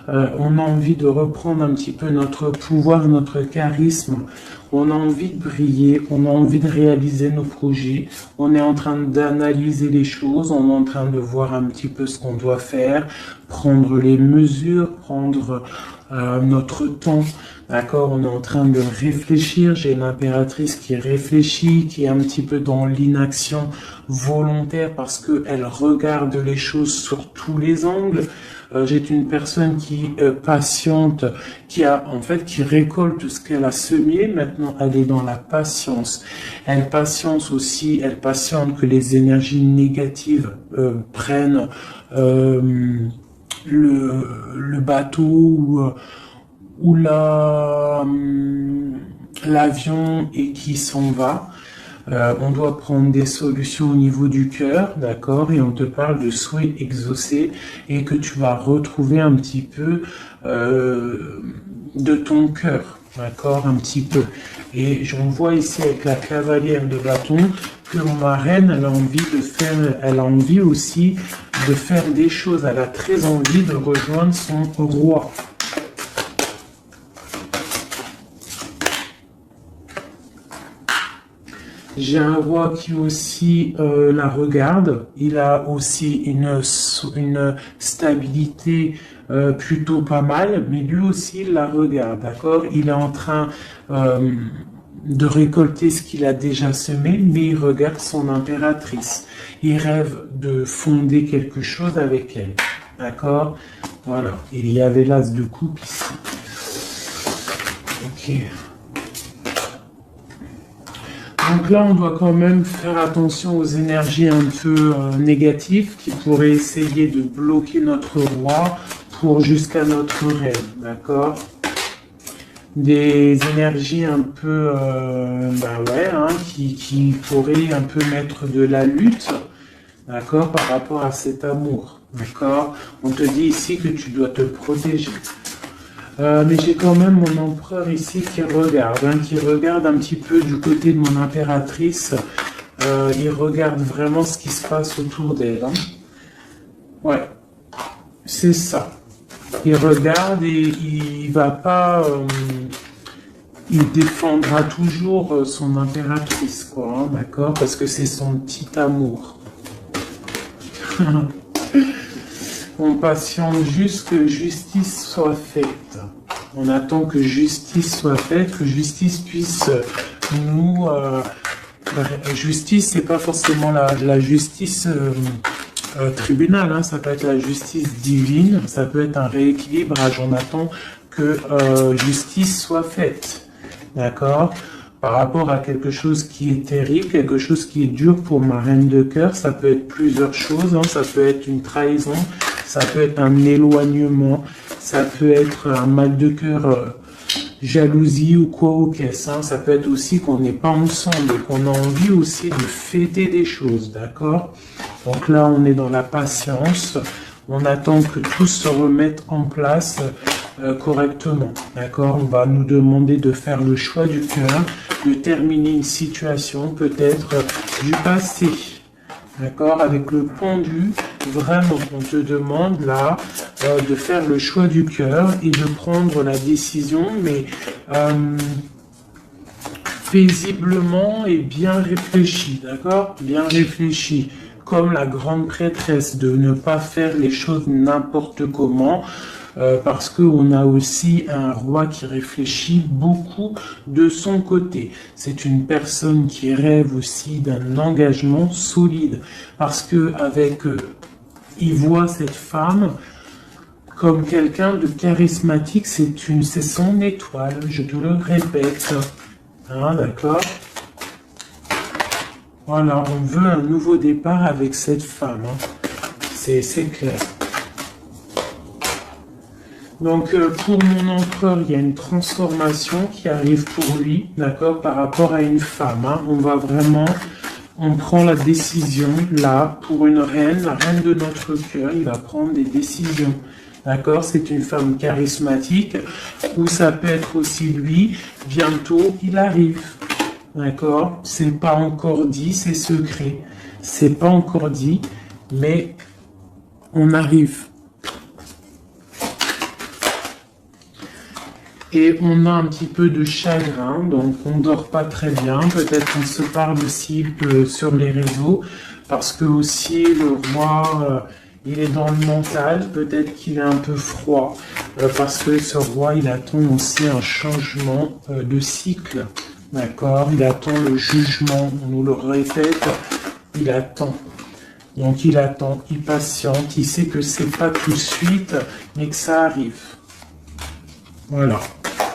On a envie de reprendre un petit peu notre pouvoir, notre charisme. On a envie de briller, on a envie de réaliser nos projets. On est en train d'analyser les choses, on est en train de voir un petit peu ce qu'on doit faire, prendre les mesures, prendre notre temps. D'accord, on est en train de réfléchir. J'ai une impératrice qui réfléchit, qui est un petit peu dans l'inaction volontaire parce qu'elle regarde les choses sur tous les angles. J'ai une personne qui patiente, qui récolte ce qu'elle a semé. Maintenant, elle est dans la patience. Elle patiente aussi, elle patiente que les énergies négatives prennent le bateau ou l'avion et qui s'en va. On doit prendre des solutions au niveau du cœur, d'accord, et on te parle de souhaits exaucés et que tu vas retrouver un petit peu de ton cœur, d'accord, un petit peu. Et j'en vois ici avec la cavalière de bâton que ma reine, elle a envie aussi de faire des choses. Elle a très envie de rejoindre son roi. J'ai un roi qui aussi la regarde. Il a aussi une stabilité plutôt pas mal, mais lui aussi il la regarde, d'accord? Il est en train de récolter ce qu'il a déjà semé, mais il regarde son impératrice. Il rêve de fonder quelque chose avec elle, d'accord? Voilà. Il y avait l'as de coupe ici. Ok. Donc là, on doit quand même faire attention aux énergies un peu négatives qui pourraient essayer de bloquer notre roi pour jusqu'à notre reine, d'accord? Des énergies un peu, qui pourraient un peu mettre de la lutte, d'accord, par rapport à cet amour, d'accord? On te dit ici que tu dois te protéger. Mais j'ai quand même mon empereur ici qui regarde un petit peu du côté de mon impératrice. Il regarde vraiment ce qui se passe autour d'elle. Hein. Ouais, c'est ça. Il regarde et il va pas... il défendra toujours son impératrice, quoi, hein, d'accord? Parce que c'est son petit amour. On patiente juste que justice soit faite. On attend que justice soit faite, que justice puisse nous... justice, c'est pas forcément la justice tribunal, hein, ça peut être la justice divine, ça peut être un rééquilibrage. On attend que justice soit faite. D'accord? Par rapport à quelque chose qui est terrible, quelque chose qui est dur pour ma reine de cœur, ça peut être plusieurs choses, hein, ça peut être une trahison, ça peut être un éloignement, ça peut être un mal de cœur, jalousie ou quoi au caisse, hein, ça peut être aussi qu'on n'est pas ensemble et qu'on a envie aussi de fêter des choses, d'accord? Donc là, on est dans la patience, on attend que tout se remette en place correctement, d'accord? On va nous demander de faire le choix du cœur, de terminer une situation peut-être du passé, d'accord? Avec le pendu, vraiment, on te demande là de faire le choix du cœur et de prendre la décision, mais paisiblement et bien réfléchi, d'accord? Bien réfléchi, comme la grande prêtresse, de ne pas faire les choses n'importe comment, parce qu'on a aussi un roi qui réfléchit beaucoup de son côté. C'est une personne qui rêve aussi d'un engagement solide, parce que avec il voit cette femme comme quelqu'un de charismatique, c'est son étoile, je te le répète. Hein, d'accord? Voilà, on veut un nouveau départ avec cette femme. Hein. C'est clair. Donc, pour mon empereur, il y a une transformation qui arrive pour lui, d'accord, par rapport à une femme. Hein. On va vraiment, on prend la décision, là, pour une reine, la reine de notre cœur, il va prendre des décisions. D'accord, c'est une femme charismatique, ou ça peut être aussi lui, bientôt il arrive. D'accord, c'est pas encore dit, c'est secret. C'est pas encore dit, mais on arrive. Et on a un petit peu de chagrin, donc on dort pas très bien. Peut-être qu'on se parle aussi sur les réseaux, parce que aussi le roi, il est dans le mental. Peut-être qu'il est un peu froid, parce que ce roi, il attend aussi un changement de cycle. D'accord, il attend le jugement. On nous le répète, il attend. Donc il attend, il patiente, il sait que c'est pas tout de suite, mais que ça arrive. Voilà.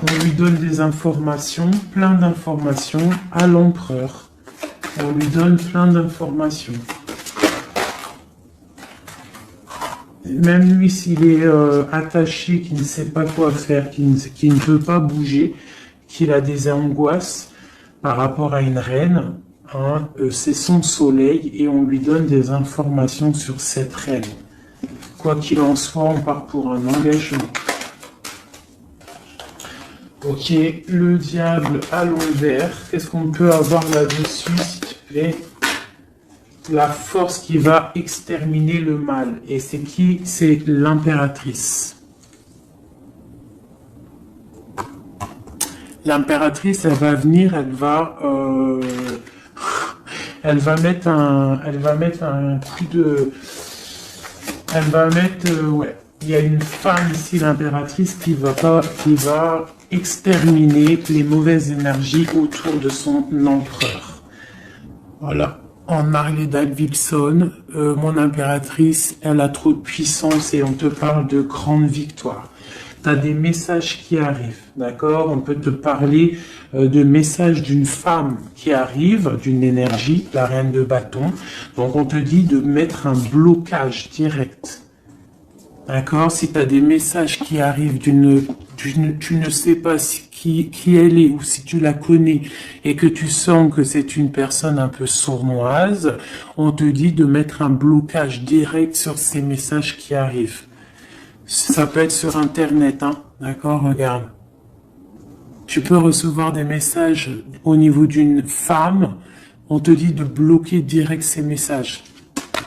On lui donne des informations, plein d'informations à l'empereur. On lui donne plein d'informations. Même lui, s'il est attaché, qu'il ne sait pas quoi faire, qu'il ne peut pas bouger, qu'il a des angoisses par rapport à une reine, hein, c'est son soleil et on lui donne des informations sur cette reine. Quoi qu'il en soit, on part pour un engagement. Ok, le diable à l'envers. Qu'est-ce qu'on peut avoir là-dessus, s'il te plaît? La force qui va exterminer le mal. Et c'est qui? C'est l'impératrice. L'impératrice, elle va venir, elle va mettre un coup de... Elle va mettre... ouais. Il y a une femme ici, l'impératrice, qui va exterminer les mauvaises énergies autour de son empereur. Voilà. En Harley Davidson, mon impératrice, elle a trop de puissance et on te parle de grande victoire. Tu as des messages qui arrivent, d'accord? On peut te parler de messages d'une femme qui arrive, d'une énergie, la reine de bâton. Donc on te dit de mettre un blocage direct. D'accord? Si tu as des messages qui arrivent tu ne sais pas qui elle est ou si tu la connais et que tu sens que c'est une personne un peu sournoise, on te dit de mettre un blocage direct sur ces messages qui arrivent. Ça peut être sur Internet, hein? D'accord? Regarde. Tu peux recevoir des messages au niveau d'une femme, on te dit de bloquer direct ces messages.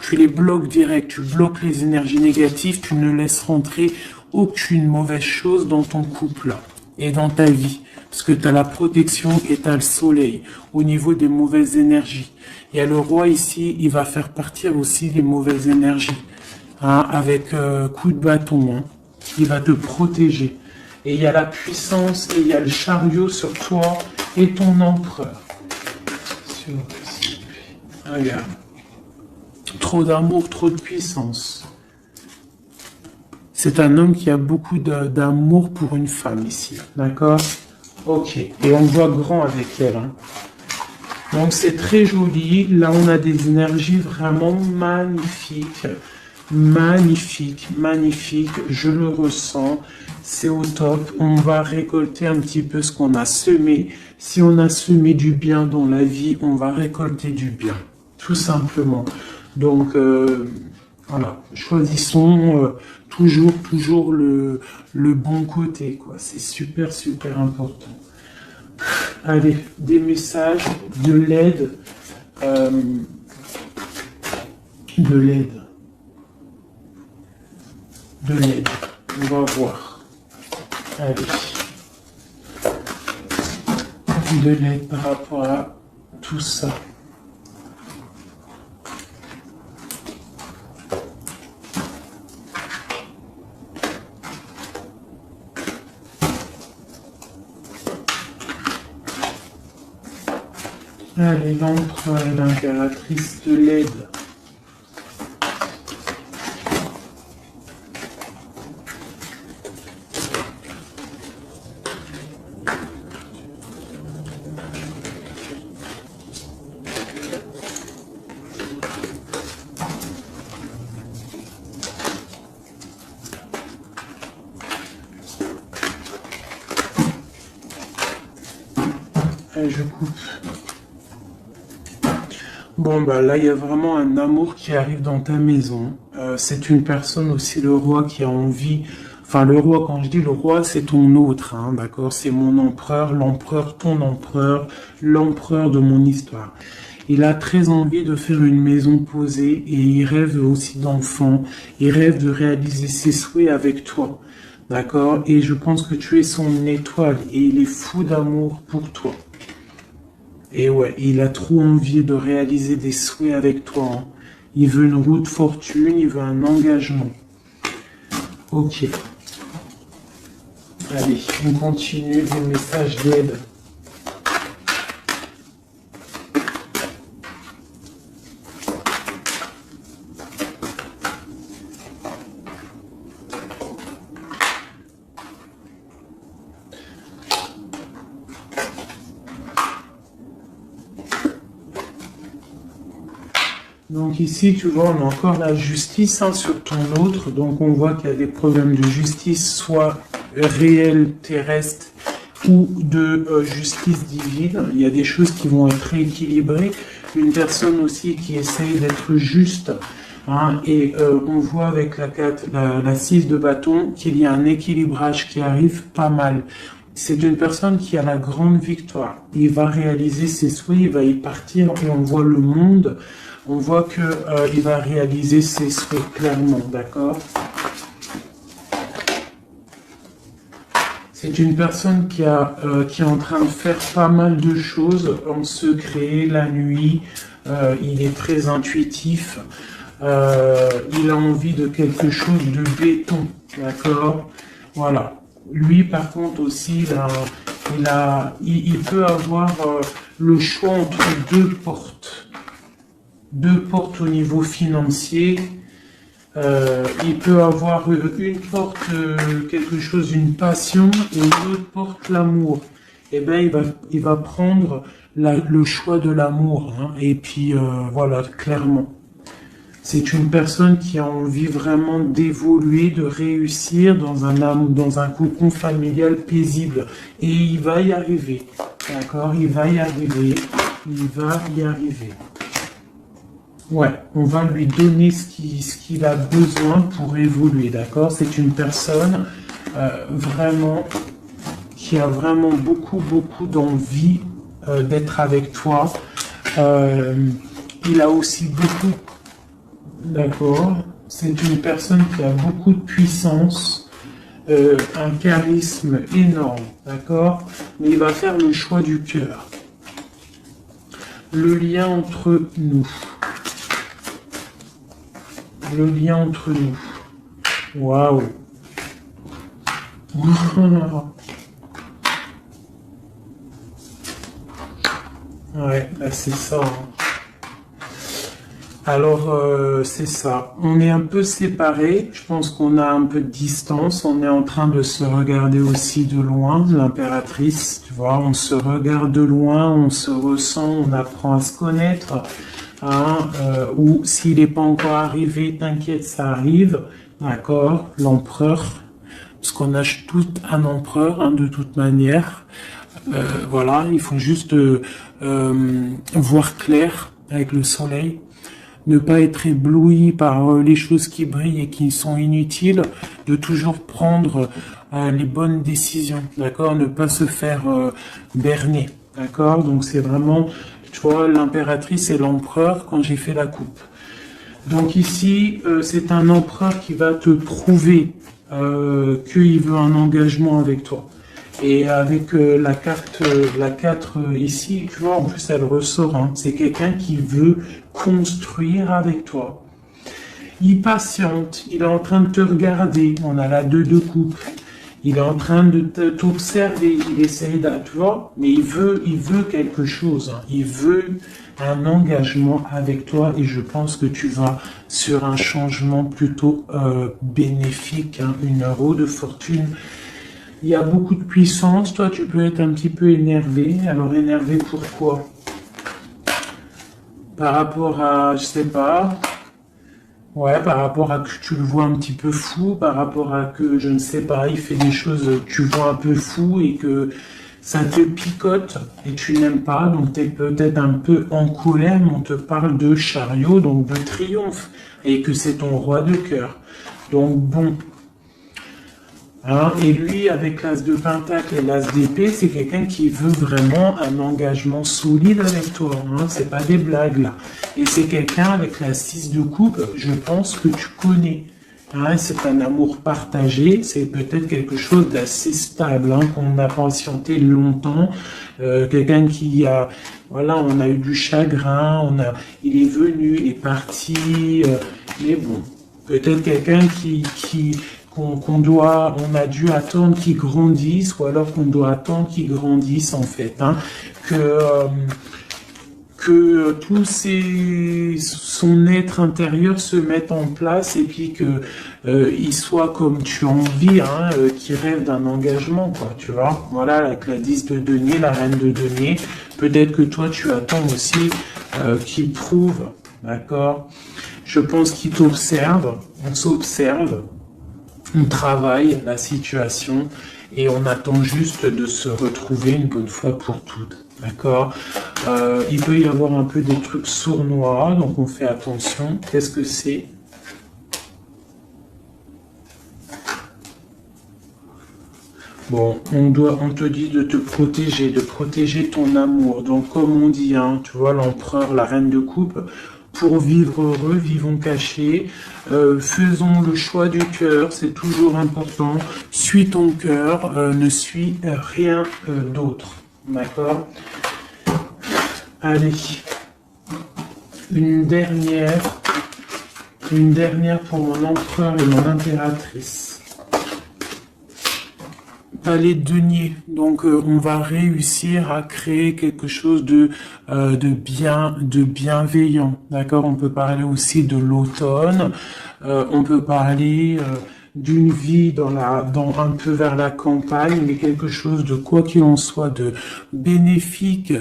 Tu les bloques direct, tu bloques les énergies négatives, tu ne laisses rentrer aucune mauvaise chose dans ton couple et dans ta vie. Parce que tu as la protection et tu as le soleil au niveau des mauvaises énergies. Il y a le roi ici, il va faire partir aussi les mauvaises énergies. Hein, avec coup de bâton. Hein. Il va te protéger. Et il y a la puissance et il y a le chariot sur toi et ton empereur. Regarde. Trop d'amour, trop de puissance. C'est un homme qui a beaucoup d'amour pour une femme ici. D'accord? Ok. Et on voit grand avec elle. Hein. Donc c'est très joli. Là, on a des énergies vraiment magnifiques. Magnifique, magnifique. Je le ressens. C'est au top. On va récolter un petit peu ce qu'on a semé. Si on a semé du bien dans la vie, on va récolter du bien. Tout simplement. Donc, voilà, choisissons toujours le bon côté, quoi. C'est super, super important. Allez, des messages, de l'aide, de l'aide. On va voir. Allez. De l'aide par rapport à tout ça. Allez, l'empereur et l'impératrice de l'aide. Allez, je coupe. Bon, bah là, il y a vraiment un amour qui arrive dans ta maison. C'est une personne aussi, le roi, qui a envie... Enfin, le roi, quand je dis le roi, c'est ton autre, hein, d'accord? C'est mon empereur, l'empereur, ton empereur, l'empereur de mon histoire. Il a très envie de faire une maison posée et il rêve aussi d'enfants. Il rêve de réaliser ses souhaits avec toi, d'accord? Et je pense que tu es son étoile et il est fou d'amour pour toi. Et ouais, il a trop envie de réaliser des souhaits avec toi, hein. Il veut une roue de fortune, il veut un engagement. Ok. Allez, on continue des messages d'aide. Donc ici, tu vois, on a encore la justice, hein, sur ton autre. Donc on voit qu'il y a des problèmes de justice, soit réels, terrestres, ou de justice divine. Il y a des choses qui vont être rééquilibrées. Une personne aussi qui essaye d'être juste. Hein, et on voit avec la 6 de bâton qu'il y a un équilibrage qui arrive pas mal. C'est une personne qui a la grande victoire. Il va réaliser ses souhaits, il va y partir et on voit le monde. On voit que il va réaliser ses souhaits clairement, d'accord? C'est une personne qui est en train de faire pas mal de choses en secret, la nuit. Il est très intuitif. Il a envie de quelque chose de béton, d'accord? Voilà. Lui, par contre, aussi, il peut avoir le choix entre deux portes. Deux portes au niveau financier. Il peut avoir une porte, quelque chose, une passion, et une autre porte, l'amour. Eh bien, il va prendre le choix de l'amour, hein, et puis, voilà, clairement. C'est une personne qui a envie vraiment d'évoluer, de réussir dans un cocon familial paisible. Et il va y arriver. D'accord? Il va y arriver. Il va y arriver. Ouais, on va lui donner ce qu'il a besoin pour évoluer. D'accord? C'est une personne vraiment qui a vraiment beaucoup d'envie d'être avec toi. Il a aussi beaucoup... D'accord. C'est une personne qui a beaucoup de puissance, un charisme énorme, d'accord? Mais il va faire le choix du cœur. Le lien entre nous. Le lien entre nous. Waouh. Ouais, là c'est ça, hein. Alors, c'est ça. On est un peu séparés. Je pense qu'on a un peu de distance. On est en train de se regarder aussi de loin, l'impératrice. Tu vois, on se regarde de loin, on se ressent, on apprend à se connaître. Hein, ou s'il n'est pas encore arrivé, t'inquiète, ça arrive. D'accord, l'empereur. Parce qu'on a tout un empereur, hein, de toute manière. Voilà, il faut juste voir clair avec le soleil. Ne pas être ébloui par les choses qui brillent et qui sont inutiles, de toujours prendre les bonnes décisions, d'accord? Ne pas se faire berner, d'accord? Donc c'est vraiment, tu vois, l'impératrice et l'empereur quand j'ai fait la coupe. Donc ici, c'est un empereur qui va te prouver qu'il veut un engagement avec toi. Et avec la carte, la 4 ici, tu vois, en plus elle ressort, hein, c'est quelqu'un qui veut construire avec toi. Il patiente, il est en train de te regarder, on a la 2 de coupe. Il est en train de t'observer, il essaye de, tu vois, mais il veut quelque chose, hein. Il veut un engagement avec toi et je pense que tu vas sur un changement plutôt bénéfique, hein, une roue de fortune. Il y a beaucoup de puissance, toi tu peux être un petit peu énervé. Alors énervé pourquoi? Par rapport à, je sais pas, ouais, par rapport à que tu le vois un petit peu fou, par rapport à que, je ne sais pas, il fait des choses que tu vois un peu fou et que ça te picote et tu n'aimes pas, donc tu es peut-être un peu en colère, mais on te parle de chariot, donc de triomphe, et que c'est ton roi de cœur. Donc bon, hein, et lui, avec l'as de pentacle et l'as d'épée, c'est quelqu'un qui veut vraiment un engagement solide avec toi. Hein, c'est pas des blagues là. Et c'est quelqu'un avec la 6 de coupe, je pense que tu connais. Hein, c'est un amour partagé, c'est peut-être quelque chose d'assez stable, hein, qu'on a patienté longtemps. Quelqu'un qui a, voilà, on a eu du chagrin, il est venu, il est parti, mais bon, peut-être quelqu'un on a dû attendre qu'il grandisse, ou alors qu'on doit attendre qu'il grandisse en fait, hein, que son être intérieur se mette en place et puis que il soit comme tu as envie, hein, qu'il rêve d'un engagement, quoi, tu vois. Voilà, avec la 10 de denier, la reine de denier, peut-être que toi tu attends aussi qu'il prouve, d'accord. Je pense qu'il t'observe, on s'observe. On travaille la situation et on attend juste de se retrouver une bonne fois pour toutes. D'accord. Il peut y avoir un peu des trucs sournois, donc on fait attention. Qu'est-ce que c'est? Bon, on te dit de te protéger, de protéger ton amour. Donc comme on dit, hein, tu vois, l'empereur, la reine de coupe, pour vivre heureux, vivons cachés, faisons le choix du cœur, c'est toujours important. Suis ton cœur, ne suis rien d'autre. D'accord? Allez, une dernière pour mon empereur et mon impératrice. Palais de denier. Donc on va réussir à créer quelque chose de bienveillant. D'accord? On peut parler aussi de l'automne. On peut parler d'une vie dans un peu vers la campagne, mais quelque chose de quoi qu'il en soit de bénéfique,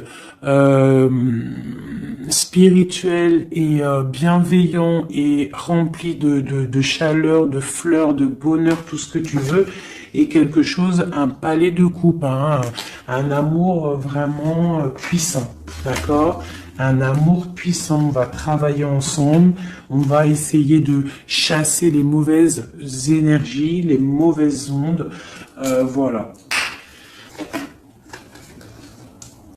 spirituel et bienveillant et rempli de chaleur, de fleurs, de bonheur, tout ce que tu veux. Et quelque chose, un palais de coupe, hein, un amour vraiment puissant, d'accord? Un amour puissant, on va travailler ensemble, on va essayer de chasser les mauvaises énergies, les mauvaises ondes, voilà.